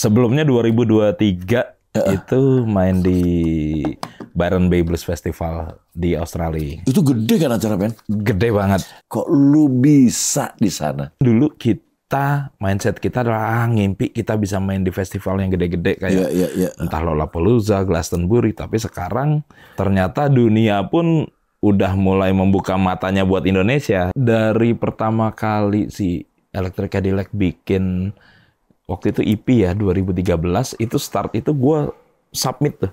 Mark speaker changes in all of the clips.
Speaker 1: Sebelumnya 2023 itu main di Byron Bay Blues Festival di Australia.
Speaker 2: Itu gede kan acara, Ben?
Speaker 1: Gede banget.
Speaker 2: Kok lu bisa di sana?
Speaker 1: Dulu mindset kita adalah ngimpi kita bisa main di festival yang gede-gede kayak entah Lollapalooza, Glastonbury. Tapi sekarang ternyata dunia pun udah mulai membuka matanya buat Indonesia. Dari pertama kali si Electric Cadillac bikin waktu itu EP ya 2013, itu start itu gue submit tuh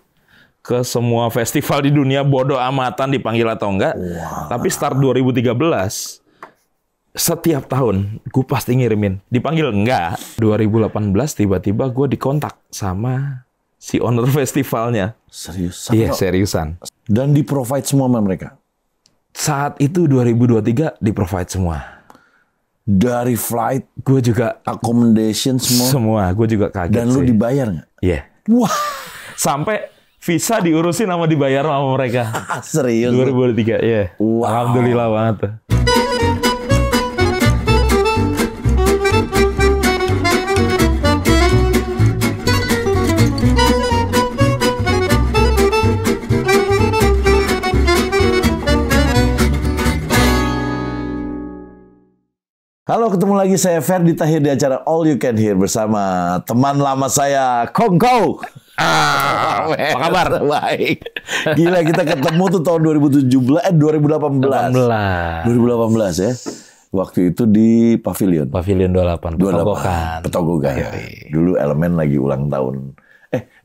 Speaker 1: ke semua festival di dunia, bodo amatan dipanggil atau enggak. Tapi start 2013 setiap tahun gue pasti ngirimin, dipanggil enggak. 2018 tiba-tiba gue dikontak sama si owner festivalnya.
Speaker 2: Seriusan?
Speaker 1: Iya, seriusan.
Speaker 2: Dan di-provide semua sama mereka?
Speaker 1: Saat itu 2023 di-provide semua.
Speaker 2: Dari flight,
Speaker 1: gue juga
Speaker 2: accommodation semua.
Speaker 1: Semua, gue juga kaget.
Speaker 2: Dan lu dibayar nggak?
Speaker 1: Iya.
Speaker 2: Wah,
Speaker 1: sampai visa diurusin sama dibayar sama mereka.
Speaker 2: Serius?
Speaker 1: 2023, iya.
Speaker 2: Wow.
Speaker 1: Alhamdulillah banget tuh.
Speaker 2: Halo, ketemu lagi saya Ferdi Tahir di acara All You Can Hear bersama teman lama saya, Kongko.
Speaker 1: Apa kabar?
Speaker 2: Baik. Gila, kita ketemu tuh tahun 2018 ya. Waktu itu di Pavilion
Speaker 1: 28,
Speaker 2: Petogogan. Dulu Elemen lagi ulang tahun.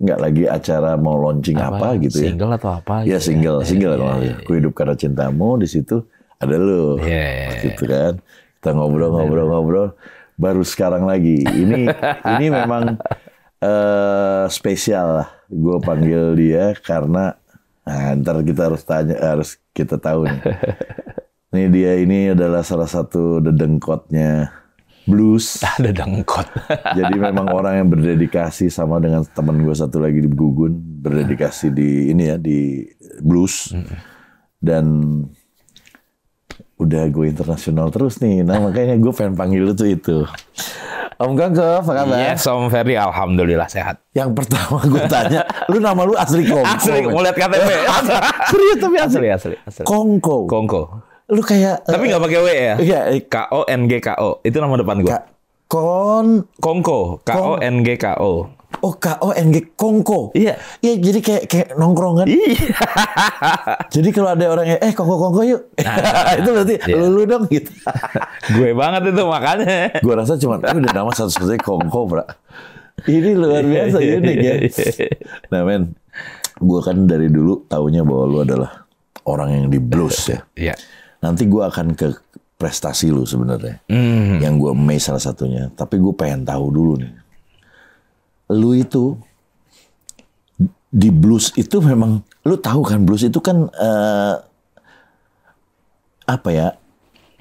Speaker 2: Enggak, lagi acara mau launching apa gitu ya.
Speaker 1: Single atau apa?
Speaker 2: Ya single. Ku Hidup Karena Cintamu, di situ ada lu. Gitu kan. Kita ngobrol. Baru sekarang lagi. Ini memang spesial lah. Gue panggil dia karena ntar kita harus kita tahu nih. Ini adalah salah satu dedengkotnya blues.
Speaker 1: Dedengkot.
Speaker 2: Jadi memang orang yang berdedikasi, sama dengan teman gue satu lagi di Gugun, berdedikasi di blues. Dan udah go internasional terus nih. Nah, makanya gue pengen panggil lu tuh itu. Om Kongko, apa kabar?
Speaker 1: Yes, Om Ferdi, alhamdulillah sehat.
Speaker 2: Yang pertama gue tanya, lu nama lu asli Kongko?
Speaker 1: Asli, mau lihat KTP.
Speaker 2: Serius tapi asli. Kongko. Lu kayak
Speaker 1: tapi nggak pakai W ya?
Speaker 2: Iya.
Speaker 1: KONGKO. Itu nama depan gue.
Speaker 2: Kongko.
Speaker 1: KONGKO.
Speaker 2: Oh, KONG, Kongko.
Speaker 1: Iya.
Speaker 2: Iya, jadi kayak nongkrong kan?
Speaker 1: Iya.
Speaker 2: Jadi kalau ada orang yang Kongko yuk. Nah, itu berarti lu dong gitu.
Speaker 1: Gue banget itu makanya.
Speaker 2: Gue rasa cuma udah nama satu-satunya Kongko, Bro. Ini luar biasa unik ya. Nah, men, gue kan dari dulu taunya bahwa lu adalah orang yang di blues ya.
Speaker 1: Iya.
Speaker 2: Nanti gue akan ke prestasi lu sebenarnya. Yang gue amazed salah satunya. Tapi gue pengen tahu dulu nih. Lu itu di blues itu memang, lu tahu kan blues itu kan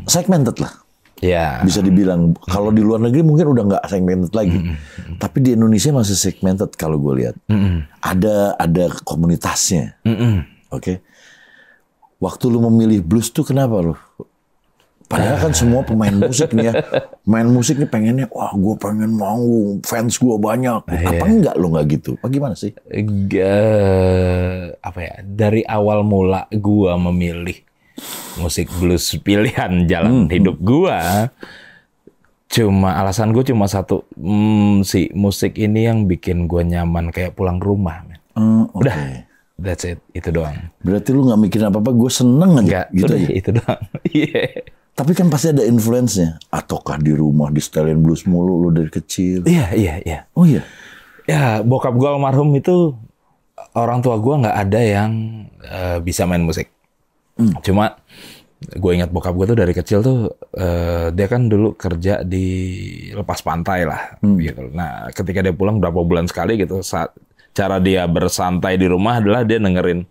Speaker 2: segmented lah.
Speaker 1: Iya.
Speaker 2: Bisa dibilang kalau di luar negeri mungkin udah nggak segmented lagi. Tapi di Indonesia masih segmented kalau gue lihat. Ada komunitasnya. Oke. Waktu lu memilih blues tuh kenapa lu? Padahal kan semua pemain musik nih ya. Main musik nih pengennya, wah gue pengen mau fans gue banyak. Apa enggak lu nggak gitu? Apa gimana sih?
Speaker 1: Dari awal mula gue memilih musik blues pilihan jalan hidup gue. Alasan gue cuma satu. Si musik ini yang bikin gue nyaman kayak pulang ke rumah. Udah. That's it. Itu doang.
Speaker 2: Berarti lu nggak mikirin apa-apa, gue seneng aja.
Speaker 1: Enggak,
Speaker 2: gitu aja.
Speaker 1: itu doang. Iya.
Speaker 2: Tapi kan pasti ada influence-nya. Ataukah di rumah di setelin blues mulu lu dari kecil?
Speaker 1: Iya.
Speaker 2: Oh iya?
Speaker 1: Ya, bokap gue almarhum itu, orang tua gue nggak ada yang bisa main musik. Cuma gue ingat bokap gue tuh dari kecil tuh, dia kan dulu kerja di lepas pantai lah. Gitu. Nah, ketika dia pulang berapa bulan sekali gitu, cara dia bersantai di rumah adalah dia dengerin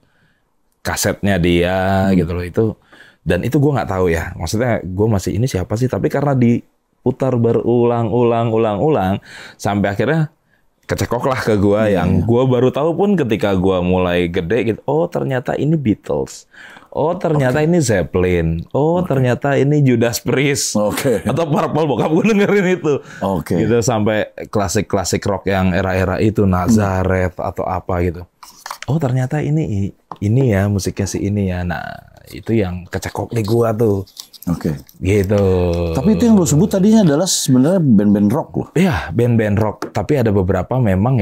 Speaker 1: kasetnya dia gitu loh itu. Dan itu gue nggak tahu ya, maksudnya gue masih ini siapa sih? Tapi karena diputar berulang-ulang sampai akhirnya kecekok lah ke gue yang gue baru tahu pun ketika gue mulai gede gitu. Oh ternyata ini Beatles. Oh ternyata ini Zeppelin. Oh ternyata ini Judas Priest. Atau Purple, bokap gue dengerin itu. Gitu sampai klasik-klasik rock yang era-era itu, Nazareth atau apa gitu. Oh ternyata ini ya musiknya si ini ya. Nah itu yang kecekok di gue tuh. Gitu.
Speaker 2: Tapi itu yang lo sebut tadinya adalah sebenarnya band-band rock loh.
Speaker 1: Iya, band-band rock. Tapi ada beberapa memang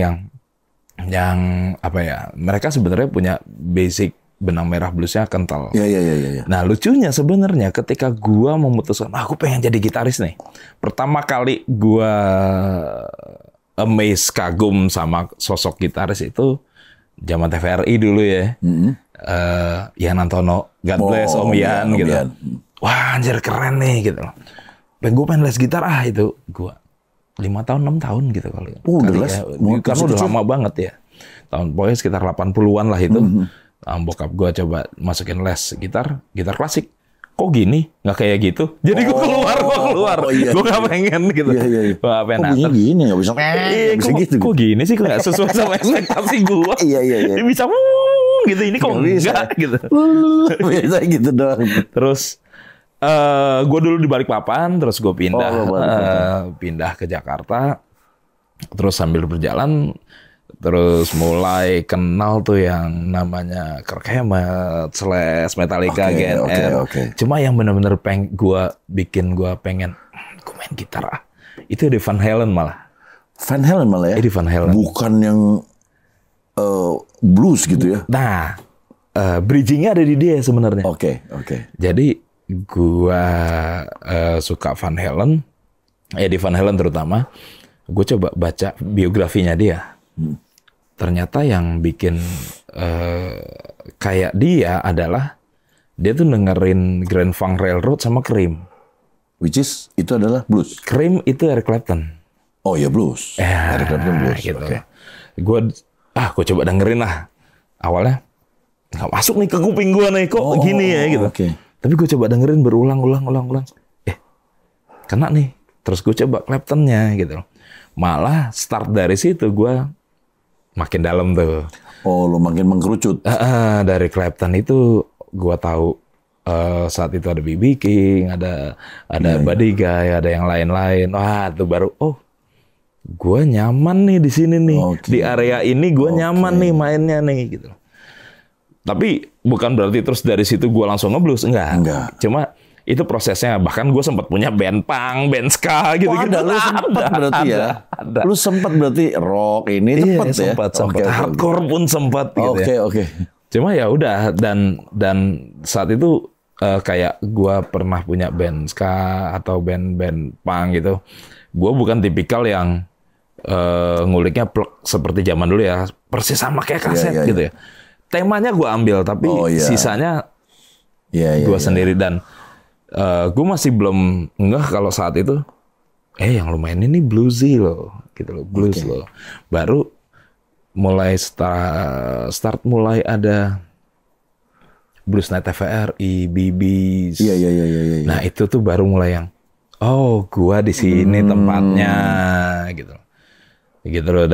Speaker 1: yang apa ya? Mereka sebenarnya punya basic benang merah bluesnya kental.
Speaker 2: Iya.
Speaker 1: Nah lucunya sebenarnya ketika gua memutuskan, aku pengen jadi gitaris nih. Pertama kali gua amazed, kagum sama sosok gitaris itu zaman TVRI dulu ya. Ian Antono, God bless Om Ian gitu. Wah anjir keren nih gitu. Gue pengen les gitar itu gue 5 tahun 6 tahun gitu kali.
Speaker 2: Udah les?
Speaker 1: Ya. Karena udah lama banget ya. Pokoknya sekitar 80-an lah itu. Bokap gue coba masukin les gitar klasik. Kok gini? Nggak kayak gitu. Jadi gue keluar. Gue nggak pengen gitu. Gue nggak pengen.
Speaker 2: Kok gini nggak bisa
Speaker 1: gitu. Kok gini sih? Kok nggak sesuai sama ekspektasi gue. Dia bisa gitu. Ini kok enggak gitu.
Speaker 2: Bisa gitu doang.
Speaker 1: Terus gue dulu di Balikpapan, terus gue pindah ke Jakarta, terus sambil berjalan, terus mulai kenal tuh yang namanya Kirk Hammett, Slash, Metallica, GNR. Cuma yang benar-benar gue pengen gue main gitar itu di Van Halen malah.
Speaker 2: Van Halen malah ya?
Speaker 1: Di Van Halen.
Speaker 2: Bukan yang blues gitu ya?
Speaker 1: Nah, bridgingnya ada di dia sebenarnya. Jadi gua suka Van Halen, di Van Halen terutama, gue coba baca biografinya dia. Ternyata yang bikin kayak dia adalah dia tuh dengerin Grand Funk Railroad sama Cream.
Speaker 2: Which is itu adalah blues.
Speaker 1: Cream itu Eric Clapton.
Speaker 2: Oh ya blues. Eric Clapton blues.
Speaker 1: Gitu. Gue coba dengerin lah. Awalnya nggak masuk nih ke kuping gue nih kok gini ya gitu. Tapi gue coba dengerin berulang. Kena nih. Terus gue coba Claptonnya gitu. Malah start dari situ gue makin dalam tuh.
Speaker 2: Oh, lo makin mengkerucut.
Speaker 1: Dari Clapton itu gue tahu saat itu ada B.B. King, ada Buddy Guy, ada yang lain-lain. Wah, itu baru gue nyaman nih di sini nih. Di area ini gue nyaman nih mainnya nih gitu. Tapi bukan berarti terus dari situ gue langsung ngeblues, enggak. Cuma itu prosesnya. Bahkan gue sempat punya band punk, band ska gitu.
Speaker 2: Lu sempat berarti ya? Lu sempat berarti rock ini sempat ya?
Speaker 1: Hardcore pun sempat gitu ya. Cuma ya udah dan saat itu kayak gue pernah punya band ska atau band punk gitu. Gue bukan tipikal yang nguliknya plek seperti zaman dulu ya. Persis sama kayak kaset gitu ya. Temanya gue ambil, tapi sisanya gue sendiri. Dan gue masih belum ngeh kalau saat itu, yang lu main ini bluesy loh, gitu loh, blues loh. Baru mulai start mulai ada Blues Night TVRI, BBs. Nah itu tuh baru mulai yang, gue di sini tempatnya, gitu. Gitu loh.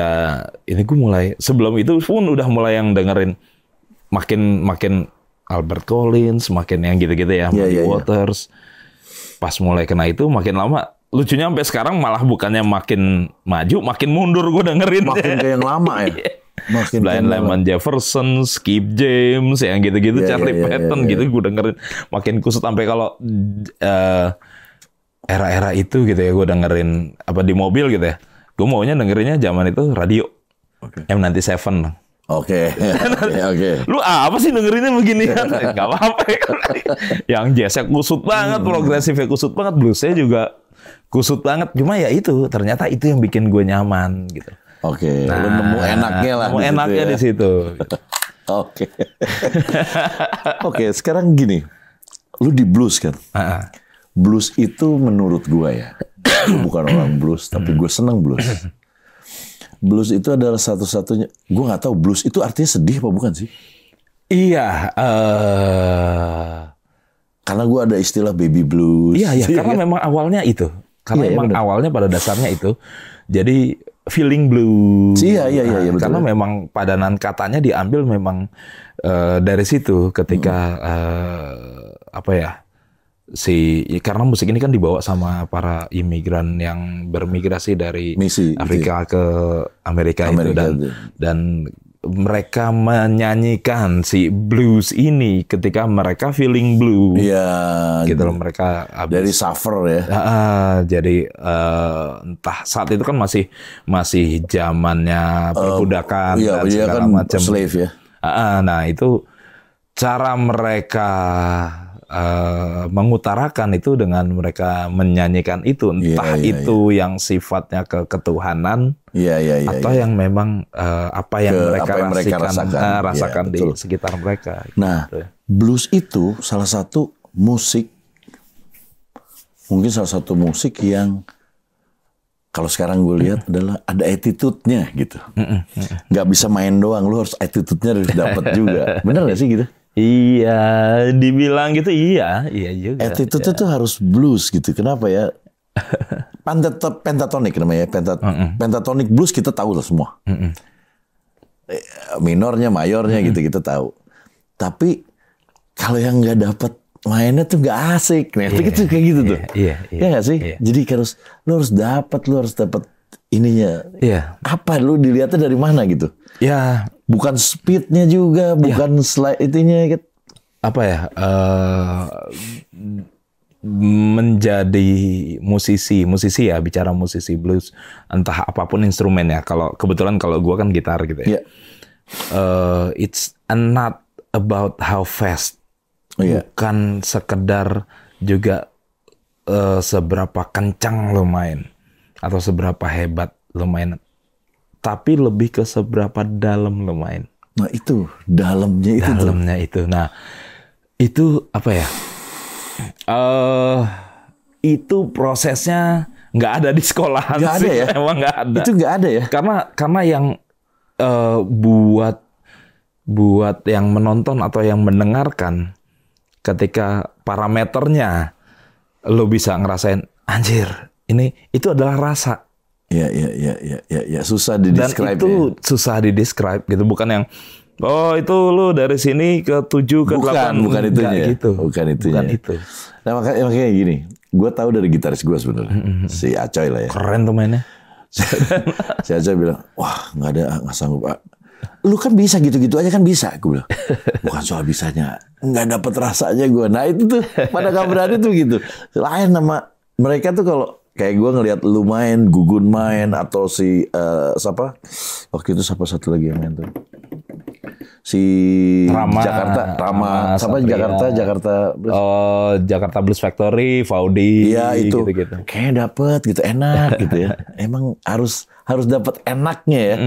Speaker 1: Ini gue mulai sebelum itu pun udah mulai yang dengerin. Makin Albert Collins, makin yang gitu-gitu ya, Muddy Waters. Pas mulai kena itu, makin lama. Lucunya sampai sekarang malah bukannya makin maju, makin mundur gue dengerin.
Speaker 2: Makin kayak yang lama ya?
Speaker 1: Blind Lemon Jefferson, Skip James, yang gitu-gitu, Charlie Patton gitu gue dengerin. Makin kusut sampai kalau era-era itu gitu ya, gue dengerin apa di mobil gitu ya. Gue maunya dengerinnya zaman itu radio. M97.
Speaker 2: Oke.
Speaker 1: Lu apa sih dengerinnya begini kan? Gak apa-apa. Yang jazznya kusut banget, progresifnya kusut banget, bluesnya juga kusut banget. Cuma ya itu, ternyata itu yang bikin gue nyaman gitu.
Speaker 2: Nah, lu nemu enaknya lah.
Speaker 1: Nemu enaknya di situ.
Speaker 2: Oke, sekarang gini. Lu di blues kan? Blues itu menurut gue ya. Gue bukan orang blues, tapi gue seneng blues. Blues itu adalah satu-satunya. Gue nggak tahu blues itu artinya sedih apa bukan sih?
Speaker 1: Iya.
Speaker 2: Karena gue ada istilah baby blues.
Speaker 1: Iya. Karena memang awalnya itu. Karena memang awalnya pada dasarnya itu. Jadi feeling blues.
Speaker 2: Iya, betul.
Speaker 1: Karena memang padanan katanya diambil memang dari situ ketika karena musik ini kan dibawa sama para imigran yang bermigrasi dari Afrika ke Amerika itu dan mereka menyanyikan si blues ini ketika mereka feeling blue.
Speaker 2: Iya.
Speaker 1: Gitu loh, mereka
Speaker 2: dari suffer ya.
Speaker 1: Jadi entah saat itu kan masih zamannya perbudakan dan segala
Speaker 2: kan
Speaker 1: macam.
Speaker 2: Slave ya.
Speaker 1: Nah, itu cara mereka mengutarakan itu dengan mereka menyanyikan itu, entah itu yang sifatnya ketuhanan atau yang memang apa yang mereka rasakan di sekitar mereka.
Speaker 2: Nah,
Speaker 1: gitu.
Speaker 2: Blues itu salah satu musik yang kalau sekarang gue lihat adalah ada attitude-nya gitu. Nggak bisa main doang, lu harus attitude-nya harus dapat juga. Bener nggak sih gitu?
Speaker 1: Iya, dibilang gitu iya juga.
Speaker 2: Attitude itu harus blues gitu. Kenapa ya? Pentatonik namanya, pentatonic blues kita tahu lah semua. Minornya, mayornya gitu kita tahu. Tapi kalau yang nggak dapat mainnya tuh nggak asik. Nah, itu kayak gitu tuh. Iya nggak sih? Jadi lu harus dapat ininya. Apa lu dilihatnya dari mana gitu?
Speaker 1: Ya,
Speaker 2: bukan speednya juga, bukan slide itunya gitu.
Speaker 1: Apa ya? Menjadi musisi ya, bicara musisi blues, entah apapun instrumennya. Kalau kebetulan kalau gua kan gitar gitu ya. It's not about how fast. Bukan sekedar juga seberapa kencang lo main atau seberapa hebat lo main. Tapi lebih ke seberapa dalam lo main.
Speaker 2: Nah itu, dalamnya itu.
Speaker 1: Nah, itu apa ya? Itu prosesnya nggak ada di sekolahan.
Speaker 2: Nggak ada ya?
Speaker 1: Emang nggak ada.
Speaker 2: Itu nggak ada ya?
Speaker 1: Karena yang buat yang menonton atau yang mendengarkan, ketika parameternya lo bisa ngerasain, anjir, itu adalah rasa.
Speaker 2: Ya, susah di-describe.
Speaker 1: Dan itu susah di-describe gitu, bukan yang itu lu dari sini ke 7 ke 8.
Speaker 2: Bukan itunya.
Speaker 1: Gitu.
Speaker 2: Bukan itu. Nah, makanya gini, gue tahu dari gitaris gue sebenarnya, si Acoy lah ya.
Speaker 1: Keren tuh mainnya.
Speaker 2: Si Acoy bilang, wah nggak sanggup. Lu kan bisa gitu-gitu aja kan bisa, gue bilang. Bukan soal bisanya, nggak dapet rasanya gue. Nah itu tuh pada kabarnya tuh gitu. Lain sama mereka tuh kalau kayak gue ngelihat lu main, Gugun main, atau si siapa? Waktu itu siapa satu lagi yang main tuh? Si
Speaker 1: Rama
Speaker 2: Jakarta Blues.
Speaker 1: Jakarta Blues Factory, Faudi.
Speaker 2: Iya itu.
Speaker 1: Gitu.
Speaker 2: Kayak dapet gitu, enak gitu ya. Emang harus dapat enaknya ya.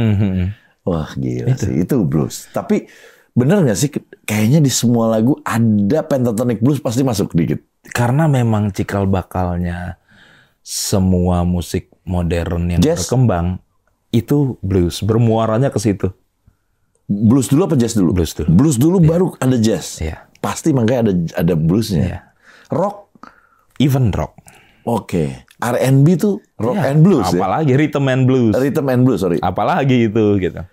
Speaker 2: Wah gila sih, itu blues. Tapi bener nggak sih? Kayaknya di semua lagu ada pentatonic blues pasti masuk dikit.
Speaker 1: Karena memang cikal bakalnya semua musik modern yang berkembang itu blues, bermuaranya ke situ.
Speaker 2: Blues dulu apa jazz dulu? Blues dulu baru ada jazz. Pasti makanya ada bluesnya. Rock,
Speaker 1: even rock.
Speaker 2: Oke. R&B tuh rock and blues.
Speaker 1: Apalagi rhythm and blues.
Speaker 2: Sorry.
Speaker 1: Apalagi itu gitu.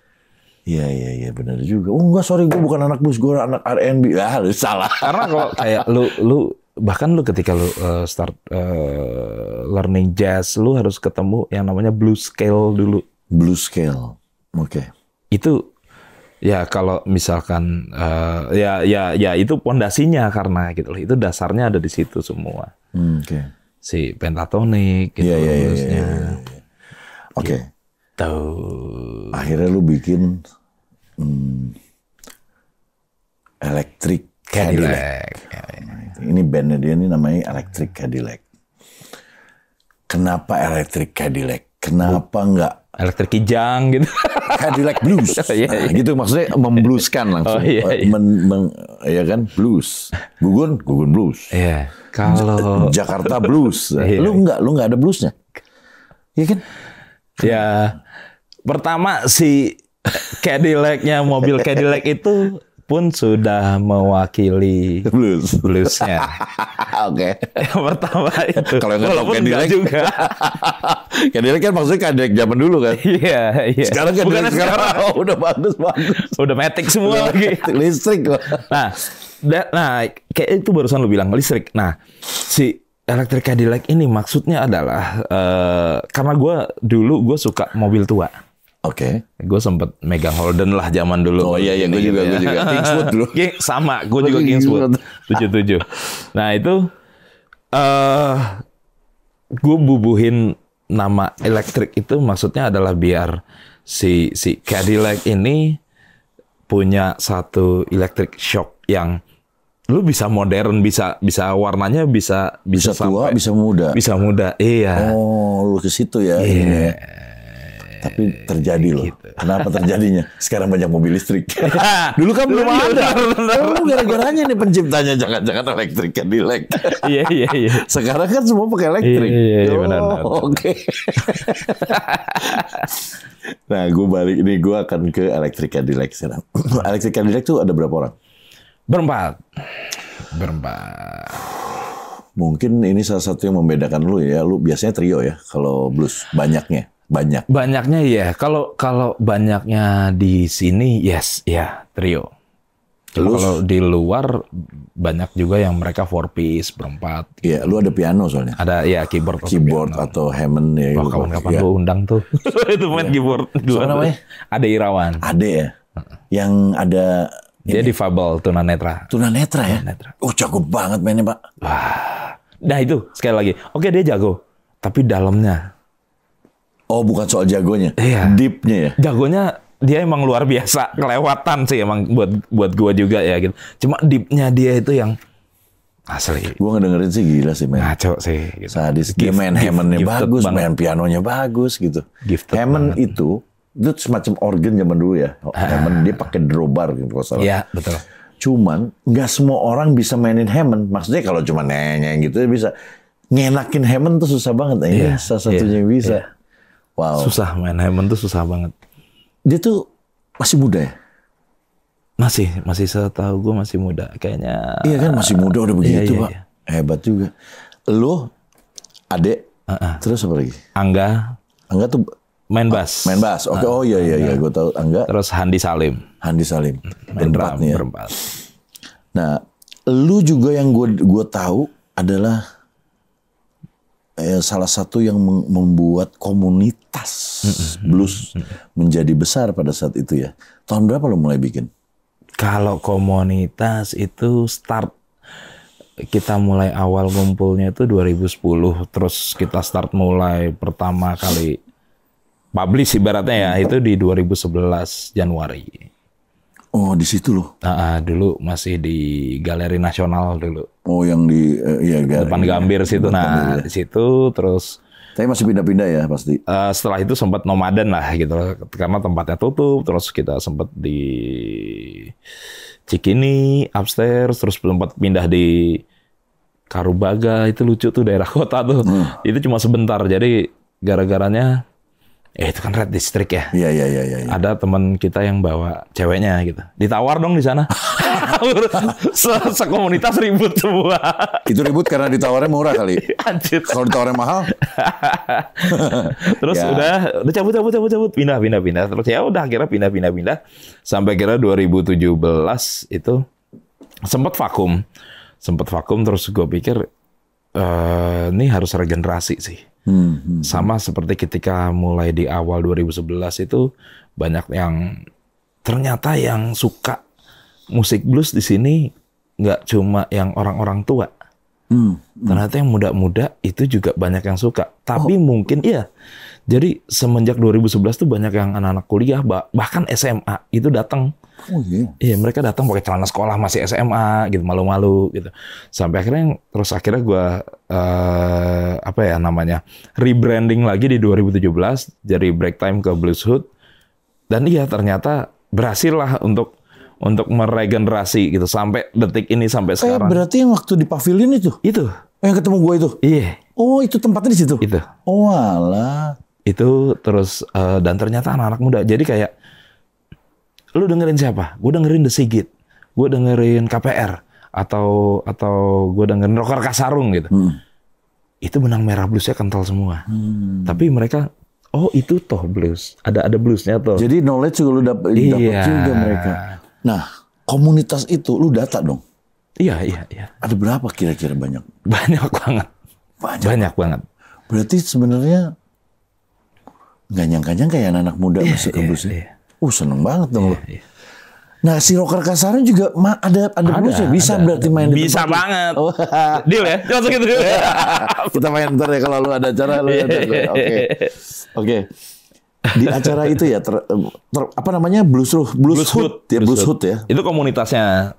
Speaker 2: Iya benar juga. Oh enggak, sorry, gue bukan anak blues, gue anak R&B. Salah.
Speaker 1: Karena kalau kayak lu bahkan lu ketika lu start learning jazz, lu harus ketemu yang namanya blues scale dulu.
Speaker 2: Blues scale. Oke.
Speaker 1: Itu ya kalau misalkan ya itu pondasinya, karena gitu loh. Itu dasarnya ada di situ semua.
Speaker 2: Oke.
Speaker 1: Si pentatonic gitu bluesnya.
Speaker 2: Oke.
Speaker 1: Gitu.
Speaker 2: Akhirnya lu bikin Electric Cadillac. Ini bandnya dia ini namanya Electric Cadillac. Kenapa Electric Cadillac? Kenapa enggak
Speaker 1: Electric Kijang gitu?
Speaker 2: Cadillac Blues. Gitu maksudnya memblueskan langsung. Ya kan, blues. Gugun blues.
Speaker 1: Iya. Kalau
Speaker 2: Jakarta Blues. Lu enggak ada bluesnya. Iya kan?
Speaker 1: Ya. Pertama si Cadillac-nya, mobil Cadillac itu pun sudah mewakili bluesnya.
Speaker 2: Oke.
Speaker 1: Yang pertama itu.
Speaker 2: Kalau nggak tahu Cadillac
Speaker 1: juga.
Speaker 2: Cadillac kan maksudnya Cadillac zaman dulu kan.
Speaker 1: Iya.
Speaker 2: Sekarang Cadillac sekarang udah bagus.
Speaker 1: Udah matic semua lagi.
Speaker 2: Listrik kok.
Speaker 1: Nah, kayak itu barusan lu bilang listrik. Nah, si Electric Cadillac ini maksudnya adalah karena gue suka mobil tua.
Speaker 2: Oke.
Speaker 1: Gue sempet megang Holden lah zaman dulu.
Speaker 2: Oh iya, gue juga. Kingswood dulu.
Speaker 1: Sama, gue juga Kingswood 77. Nah itu gue bubuhin nama elektrik itu maksudnya adalah biar si Cadillac ini punya satu electric shock yang lu bisa modern, bisa warnanya bisa
Speaker 2: tua,
Speaker 1: sampai, bisa muda. Iya.
Speaker 2: Oh, lu ke situ ya.
Speaker 1: Iya.
Speaker 2: Tapi terjadi loh.
Speaker 1: Gitu.
Speaker 2: Kenapa terjadinya? Sekarang banyak mobil listrik. Dulu kan belum ada. Oh, gara-garanya nih penciptanya jangan-jangan elektrik Cadillac.
Speaker 1: Iya.
Speaker 2: Sekarang kan semua pakai elektrik.
Speaker 1: Iya, benar.
Speaker 2: Oke. Nah, gue balik ini, gue akan ke Electric Cadillac sekarang. Electric Cadillac tuh ada berapa orang?
Speaker 1: Berempat.
Speaker 2: Mungkin ini salah satu yang membedakan lu ya. Lu biasanya trio ya kalau blues banyak.
Speaker 1: Banyaknya ya. Kalau banyaknya di sini trio. Kalau di luar banyak juga yang mereka 4 piece berempat.
Speaker 2: Iya, lu ada piano soalnya.
Speaker 1: Ada ya keyboard
Speaker 2: atau Hammond ya.
Speaker 1: Kapan-kapan gue undang tuh. Itu main keyboard.
Speaker 2: Siapa namanya?
Speaker 1: Ade Irawan.
Speaker 2: Ade ya. Yang ada
Speaker 1: dia difabel tunanetra.
Speaker 2: Tunanetra ya? Oh, jago banget mainnya, Pak.
Speaker 1: Wah. Nah itu, sekali lagi. Oke, dia jago. Tapi dalamnya.
Speaker 2: Oh, bukan soal jagonya.
Speaker 1: Iya.
Speaker 2: Deepnya ya?
Speaker 1: Jagonya, dia emang luar biasa. Kelewatan sih emang buat gua juga ya gitu. Cuma deepnya dia itu yang asli.
Speaker 2: Gua ngedengerin sih gila sih, men.
Speaker 1: Ngaco sih. Gitu.
Speaker 2: Sadis. Dia main Hammond-nya bagus, main pianonya bagus gitu. Hammond itu semacam organ zaman dulu ya. Hammond dia pakai drawbar gitu kalau salah.
Speaker 1: Iya, betul.
Speaker 2: Cuman nggak semua orang bisa mainin Hammond. Maksudnya kalau cuma nyanyi gitu bisa. Ngenakin Hammond tuh susah banget. Ini salah satunya yang bisa. Wow.
Speaker 1: Susah main Hammond tuh susah banget.
Speaker 2: Dia tuh masih muda ya?
Speaker 1: Masih setahu gue masih muda kayaknya.
Speaker 2: Iya kan masih muda udah begitu, Pak. Iya. Hebat juga. Lo, Ade, terus apa lagi? Angga tuh main bass. Oke. Oh iya. Gue tahu Angga.
Speaker 1: Terus Handi Salim. Main drum berempat.
Speaker 2: Nah, lu juga yang gue tahu adalah salah satu yang membuat komunitas blues menjadi besar pada saat itu ya. Tahun berapa lu mulai bikin?
Speaker 1: Kalau komunitas itu start kita mulai awal ngumpulnya itu 2010, terus kita start mulai pertama kali publish ibaratnya ya itu di 2011 Januari.
Speaker 2: Oh, di situ loh.
Speaker 1: Dulu masih di Galeri Nasional dulu.
Speaker 2: Oh, yang di
Speaker 1: depan Gambir situ. Nah, di situ terus.
Speaker 2: Tapi masih pindah-pindah ya pasti.
Speaker 1: Setelah itu sempat nomaden lah gitu, karena tempatnya tutup. Terus kita sempat di Cikini, upstairs, terus sempat pindah di Karubaga. Itu lucu tuh daerah kota tuh. Itu cuma sebentar. Jadi gara-garanya itu kan Red District ya.
Speaker 2: Iya.
Speaker 1: Ada teman kita yang bawa ceweknya gitu. Ditawar dong di sana. Sekomunitas ribut semua. Itu
Speaker 2: ribut karena ditawarnya murah kali.
Speaker 1: Anjir. Kalau
Speaker 2: ditawarnya mahal.
Speaker 1: Terus udah cabut pindah. Terus ya udah akhirnya pindah. Sampai kira 2017 itu sempat vakum terus gue pikir ini harus regenerasi sih. Sama seperti ketika mulai di awal 2011 itu banyak yang ternyata yang suka musik blues di sini nggak cuma yang orang-orang tua. Ternyata yang muda-muda itu juga banyak yang suka. Tapi mungkin iya. Jadi semenjak 2011 tuh banyak yang anak-anak kuliah bahkan SMA itu datang.
Speaker 2: Oh iya.
Speaker 1: Iya, mereka datang pakai celana sekolah masih SMA gitu, malu-malu gitu. Sampai akhirnya gue rebranding lagi di 2017 dari Break Time ke Blueshood. Dan iya ternyata berhasil lah untuk meregenerasi gitu sampai detik ini sampai sekarang.
Speaker 2: Berarti yang waktu di pavilion itu?
Speaker 1: Itu.
Speaker 2: Yang ketemu gue itu?
Speaker 1: Iya.
Speaker 2: Oh, itu tempatnya di situ?
Speaker 1: Itu.
Speaker 2: Oh, alah.
Speaker 1: Itu terus dan ternyata anak-anak muda. Jadi kayak lu dengerin siapa? Gue dengerin The Sigit. gue dengerin KPR atau gue dengerin Rocker Kasarung gitu. Itu benang merah bluesnya kental semua. Tapi mereka, oh itu toh blues, ada bluesnya toh.
Speaker 2: Jadi knowledge juga lu dapat juga mereka. Nah, komunitas itu lu data dong.
Speaker 1: Iya.
Speaker 2: Ada berapa kira-kira banyak?
Speaker 1: Banyak banget. Berarti
Speaker 2: sebenarnya nggak nyangka-nyangka ya anak muda masuk ke blues. Seneng banget dong lo. Nah, si Rocker Kasarung juga ada bluesnya. Bisa berarti main di
Speaker 1: bisa banget. Deal ya? Masuk gitu.
Speaker 2: Kita main ntar ya kalau lu ada acara lu ada. Oke. Di acara itu ya apa namanya Blues Hood ya.
Speaker 1: Itu komunitasnya.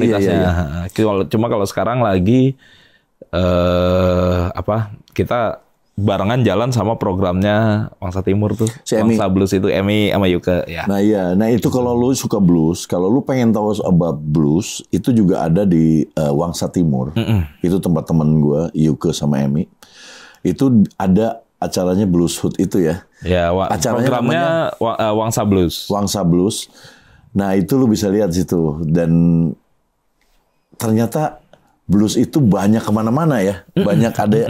Speaker 1: Iya. Cuma kalau sekarang lagi kita barengan jalan sama programnya Wangsa Timur tuh. Wangsa Blues itu Emi sama Yuka ya.
Speaker 2: Nah iya, itu kalau lu suka blues, kalau lu pengen tahu about blues, itu juga ada di Wangsa Timur. Itu tempat temen gue, Yuka sama Emi. Itu ada acaranya Blues Hood itu ya.
Speaker 1: Ya, programnya Wangsa Blues.
Speaker 2: Wangsa Blues. Nah itu lu bisa lihat situ, dan ternyata blues itu banyak kemana-mana ya. Banyak ada,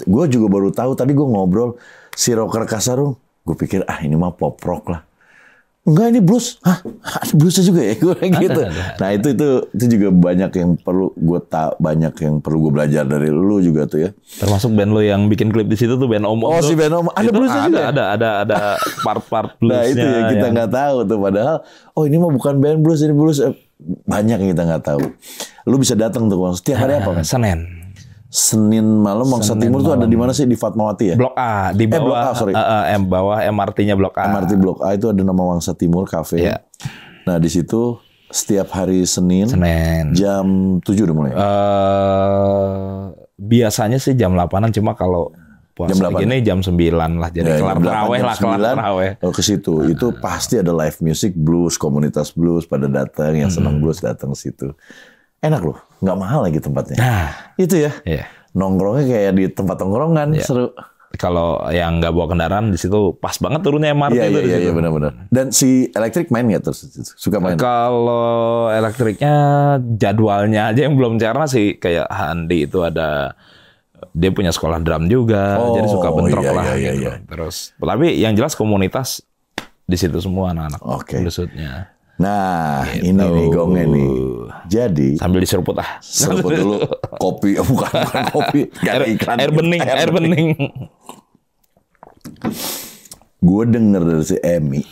Speaker 2: gue juga baru tahu. Tadi gue ngobrol, si Rocker Kasarung, gue pikir, ini mah pop rock lah. Enggak, ini blues. Ada bluesnya juga ya? Gue gitu. Nah itu juga banyak yang perlu gue banyak yang perlu gue belajar dari lu juga tuh ya.
Speaker 1: Termasuk band lu yang bikin klip di situ tuh band Om.
Speaker 2: Si band Om. Ada bluesnya juga?
Speaker 1: Ada part-part bluesnya.
Speaker 2: Nah itu ya kita nggak tahu tuh. Padahal, ini mah bukan band blues, ini blues. Banyak yang kita nggak tahu. Lu bisa datang tuh setiap hari apa kan? Senin malam Wangsa Timur tuh ada di mana sih? Di Fatmawati ya?
Speaker 1: Blok A, di bawah. Bawah MRT-nya Blok A.
Speaker 2: MRT Blok A itu ada nama Wangsa Timur Cafe.
Speaker 1: Yeah.
Speaker 2: Nah di situ setiap hari Senin. Jam 7 udah mulai.
Speaker 1: Biasanya sih jam 8-an, cuma kalau puasa gini jam 9 lah. Jadi kelar terawih.
Speaker 2: Kalau ke situ itu pasti ada live music blues, komunitas blues pada datang, yang senang blues datang ke situ. Enak loh, nggak mahal lagi tempatnya. Itu ya. Nongkrongnya kayak di tempat tongkrongan, seru.
Speaker 1: Kalau yang nggak bawa kendaraan di situ pas banget turunnya MRT itu.
Speaker 2: Iya benar-benar. Dan si elektrik main nggak terus? Suka main?
Speaker 1: Kalau elektriknya jadwalnya aja yang belum karena sih, kayak Handi itu dia punya sekolah drum juga, jadi suka bentrok lah. Gitu. Terus, tapi yang jelas komunitas di situ semua anak-anak bluesnya.
Speaker 2: Nah, ini nih gongnya nih. Jadi
Speaker 1: sambil diseruput
Speaker 2: seruput dulu kopi, bukan kopi,
Speaker 1: air bening.
Speaker 2: Gue denger dari si Emi,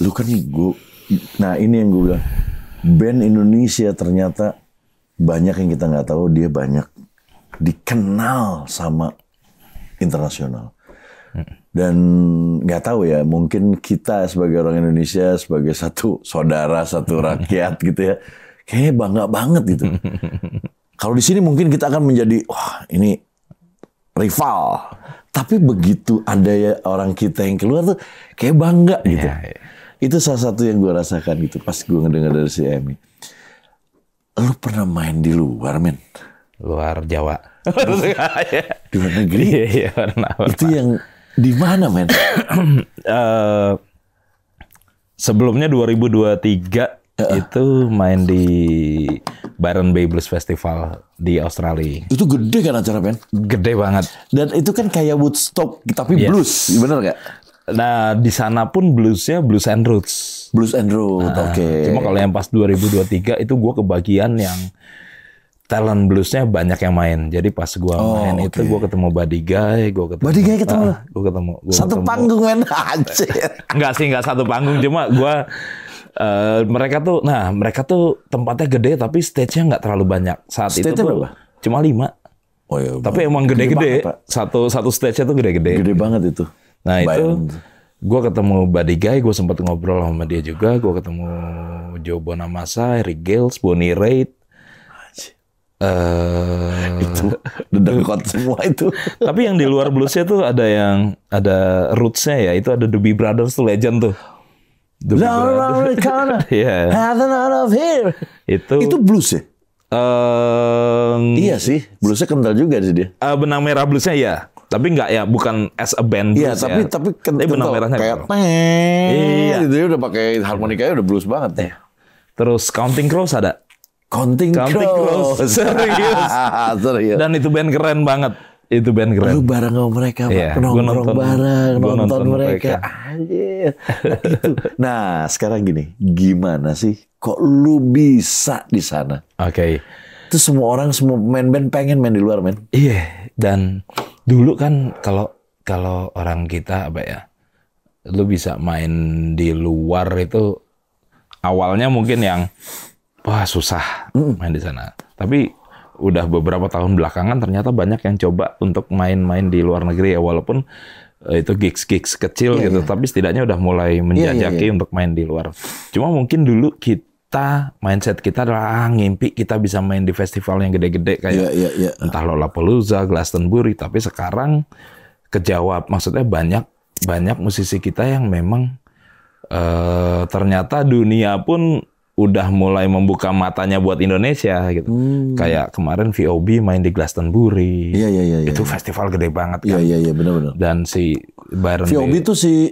Speaker 2: lu kan nah ini yang gue bilang, band Indonesia ternyata banyak yang kita nggak tahu, dia banyak dikenal sama internasional. Dan nggak tahu ya, mungkin kita sebagai orang Indonesia, sebagai satu saudara, satu rakyat gitu ya, kayaknya bangga banget gitu. Kalau di sini mungkin kita akan menjadi, ini rival. Tapi begitu ada ya orang kita yang keluar tuh, kayak bangga gitu. Itu salah satu yang gue rasakan gitu, pas gue ngedengar dari si Emi. Lu pernah main di luar, men?
Speaker 1: Luar Jawa.
Speaker 2: Di luar negeri?
Speaker 1: Iya, pernah.
Speaker 2: Itu yang di mana, men?
Speaker 1: Sebelumnya 2023 itu main di Byron Bay Blues Festival di Australia.
Speaker 2: Itu gede kan acara, men?
Speaker 1: Gede banget.
Speaker 2: Dan itu kan kayak Woodstock tapi blues, bener nggak?
Speaker 1: Nah di sana pun bluesnya blues and roots.
Speaker 2: Blues and roots, oke.
Speaker 1: Cuma kalau yang pas 2023 itu gue kebagian yang talent bluesnya banyak yang main. Jadi pas gua main itu gua ketemu Buddy Guy,
Speaker 2: Gua ketemu.
Speaker 1: Satu
Speaker 2: panggung, men. Anjir.
Speaker 1: Enggak satu panggung, cuma gua mereka tuh tempatnya gede tapi stage-nya nggak terlalu banyak. Saat itu tuh berapa? Cuma 5.
Speaker 2: Oh iya.
Speaker 1: Tapi emang gede-gede. Satu stage-nya tuh gede-gede.
Speaker 2: Gede banget itu.
Speaker 1: Nah, itu gua ketemu Buddy Guy, gua sempat ngobrol sama dia juga, gua ketemu Joe Bonamassa, Eric Gales, Bonnie Raitt.
Speaker 2: Itu dedengkot semua itu.
Speaker 1: Tapi yang di luar bluesnya tuh ada rootsnya ya, itu ada Doobie Brothers tuh legend tuh.
Speaker 2: Itu blues ya? Iya sih, bluesnya kental juga sih dia.
Speaker 1: Benang merah bluesnya ya, tapi nggak ya, bukan as a band blues.
Speaker 2: Iya, tapi kental.
Speaker 1: Benang merahnya
Speaker 2: kayak gitu. Dia udah pakai harmonikanya udah blues banget ya.
Speaker 1: Terus Counting Crows ada.
Speaker 2: Counting Crows.
Speaker 1: Serius.
Speaker 2: Serius.
Speaker 1: Dan itu band keren banget. Itu band keren.
Speaker 2: Lu bareng sama mereka,
Speaker 1: Iya,
Speaker 2: nongkrong bareng, nonton mereka.
Speaker 1: mereka.
Speaker 2: Anjir. Itu. Nah, sekarang gini, gimana sih kok lu bisa di sana?
Speaker 1: Oke.
Speaker 2: Itu semua orang, semua pemain band pengen main di luar, men.
Speaker 1: Iya, dan dulu kan kalau orang kita apa ya, lu bisa main di luar itu awalnya mungkin yang wah susah main di sana. Tapi udah beberapa tahun belakangan ternyata banyak yang coba untuk main-main di luar negeri ya, walaupun itu gigs kecil gitu, tapi setidaknya udah mulai menjajaki untuk main di luar. Cuma mungkin dulu mindset kita adalah ngimpi kita bisa main di festival yang gede-gede kayak entah Lollapalooza, Glastonbury, tapi sekarang kejawab, maksudnya banyak musisi kita yang memang ternyata dunia pun udah mulai membuka matanya buat Indonesia gitu. Kayak kemarin VOB main di Glastonbury.
Speaker 2: Iya.
Speaker 1: Itu festival gede banget kan.
Speaker 2: Iya, benar-benar.
Speaker 1: Dan si Byron
Speaker 2: VOB itu si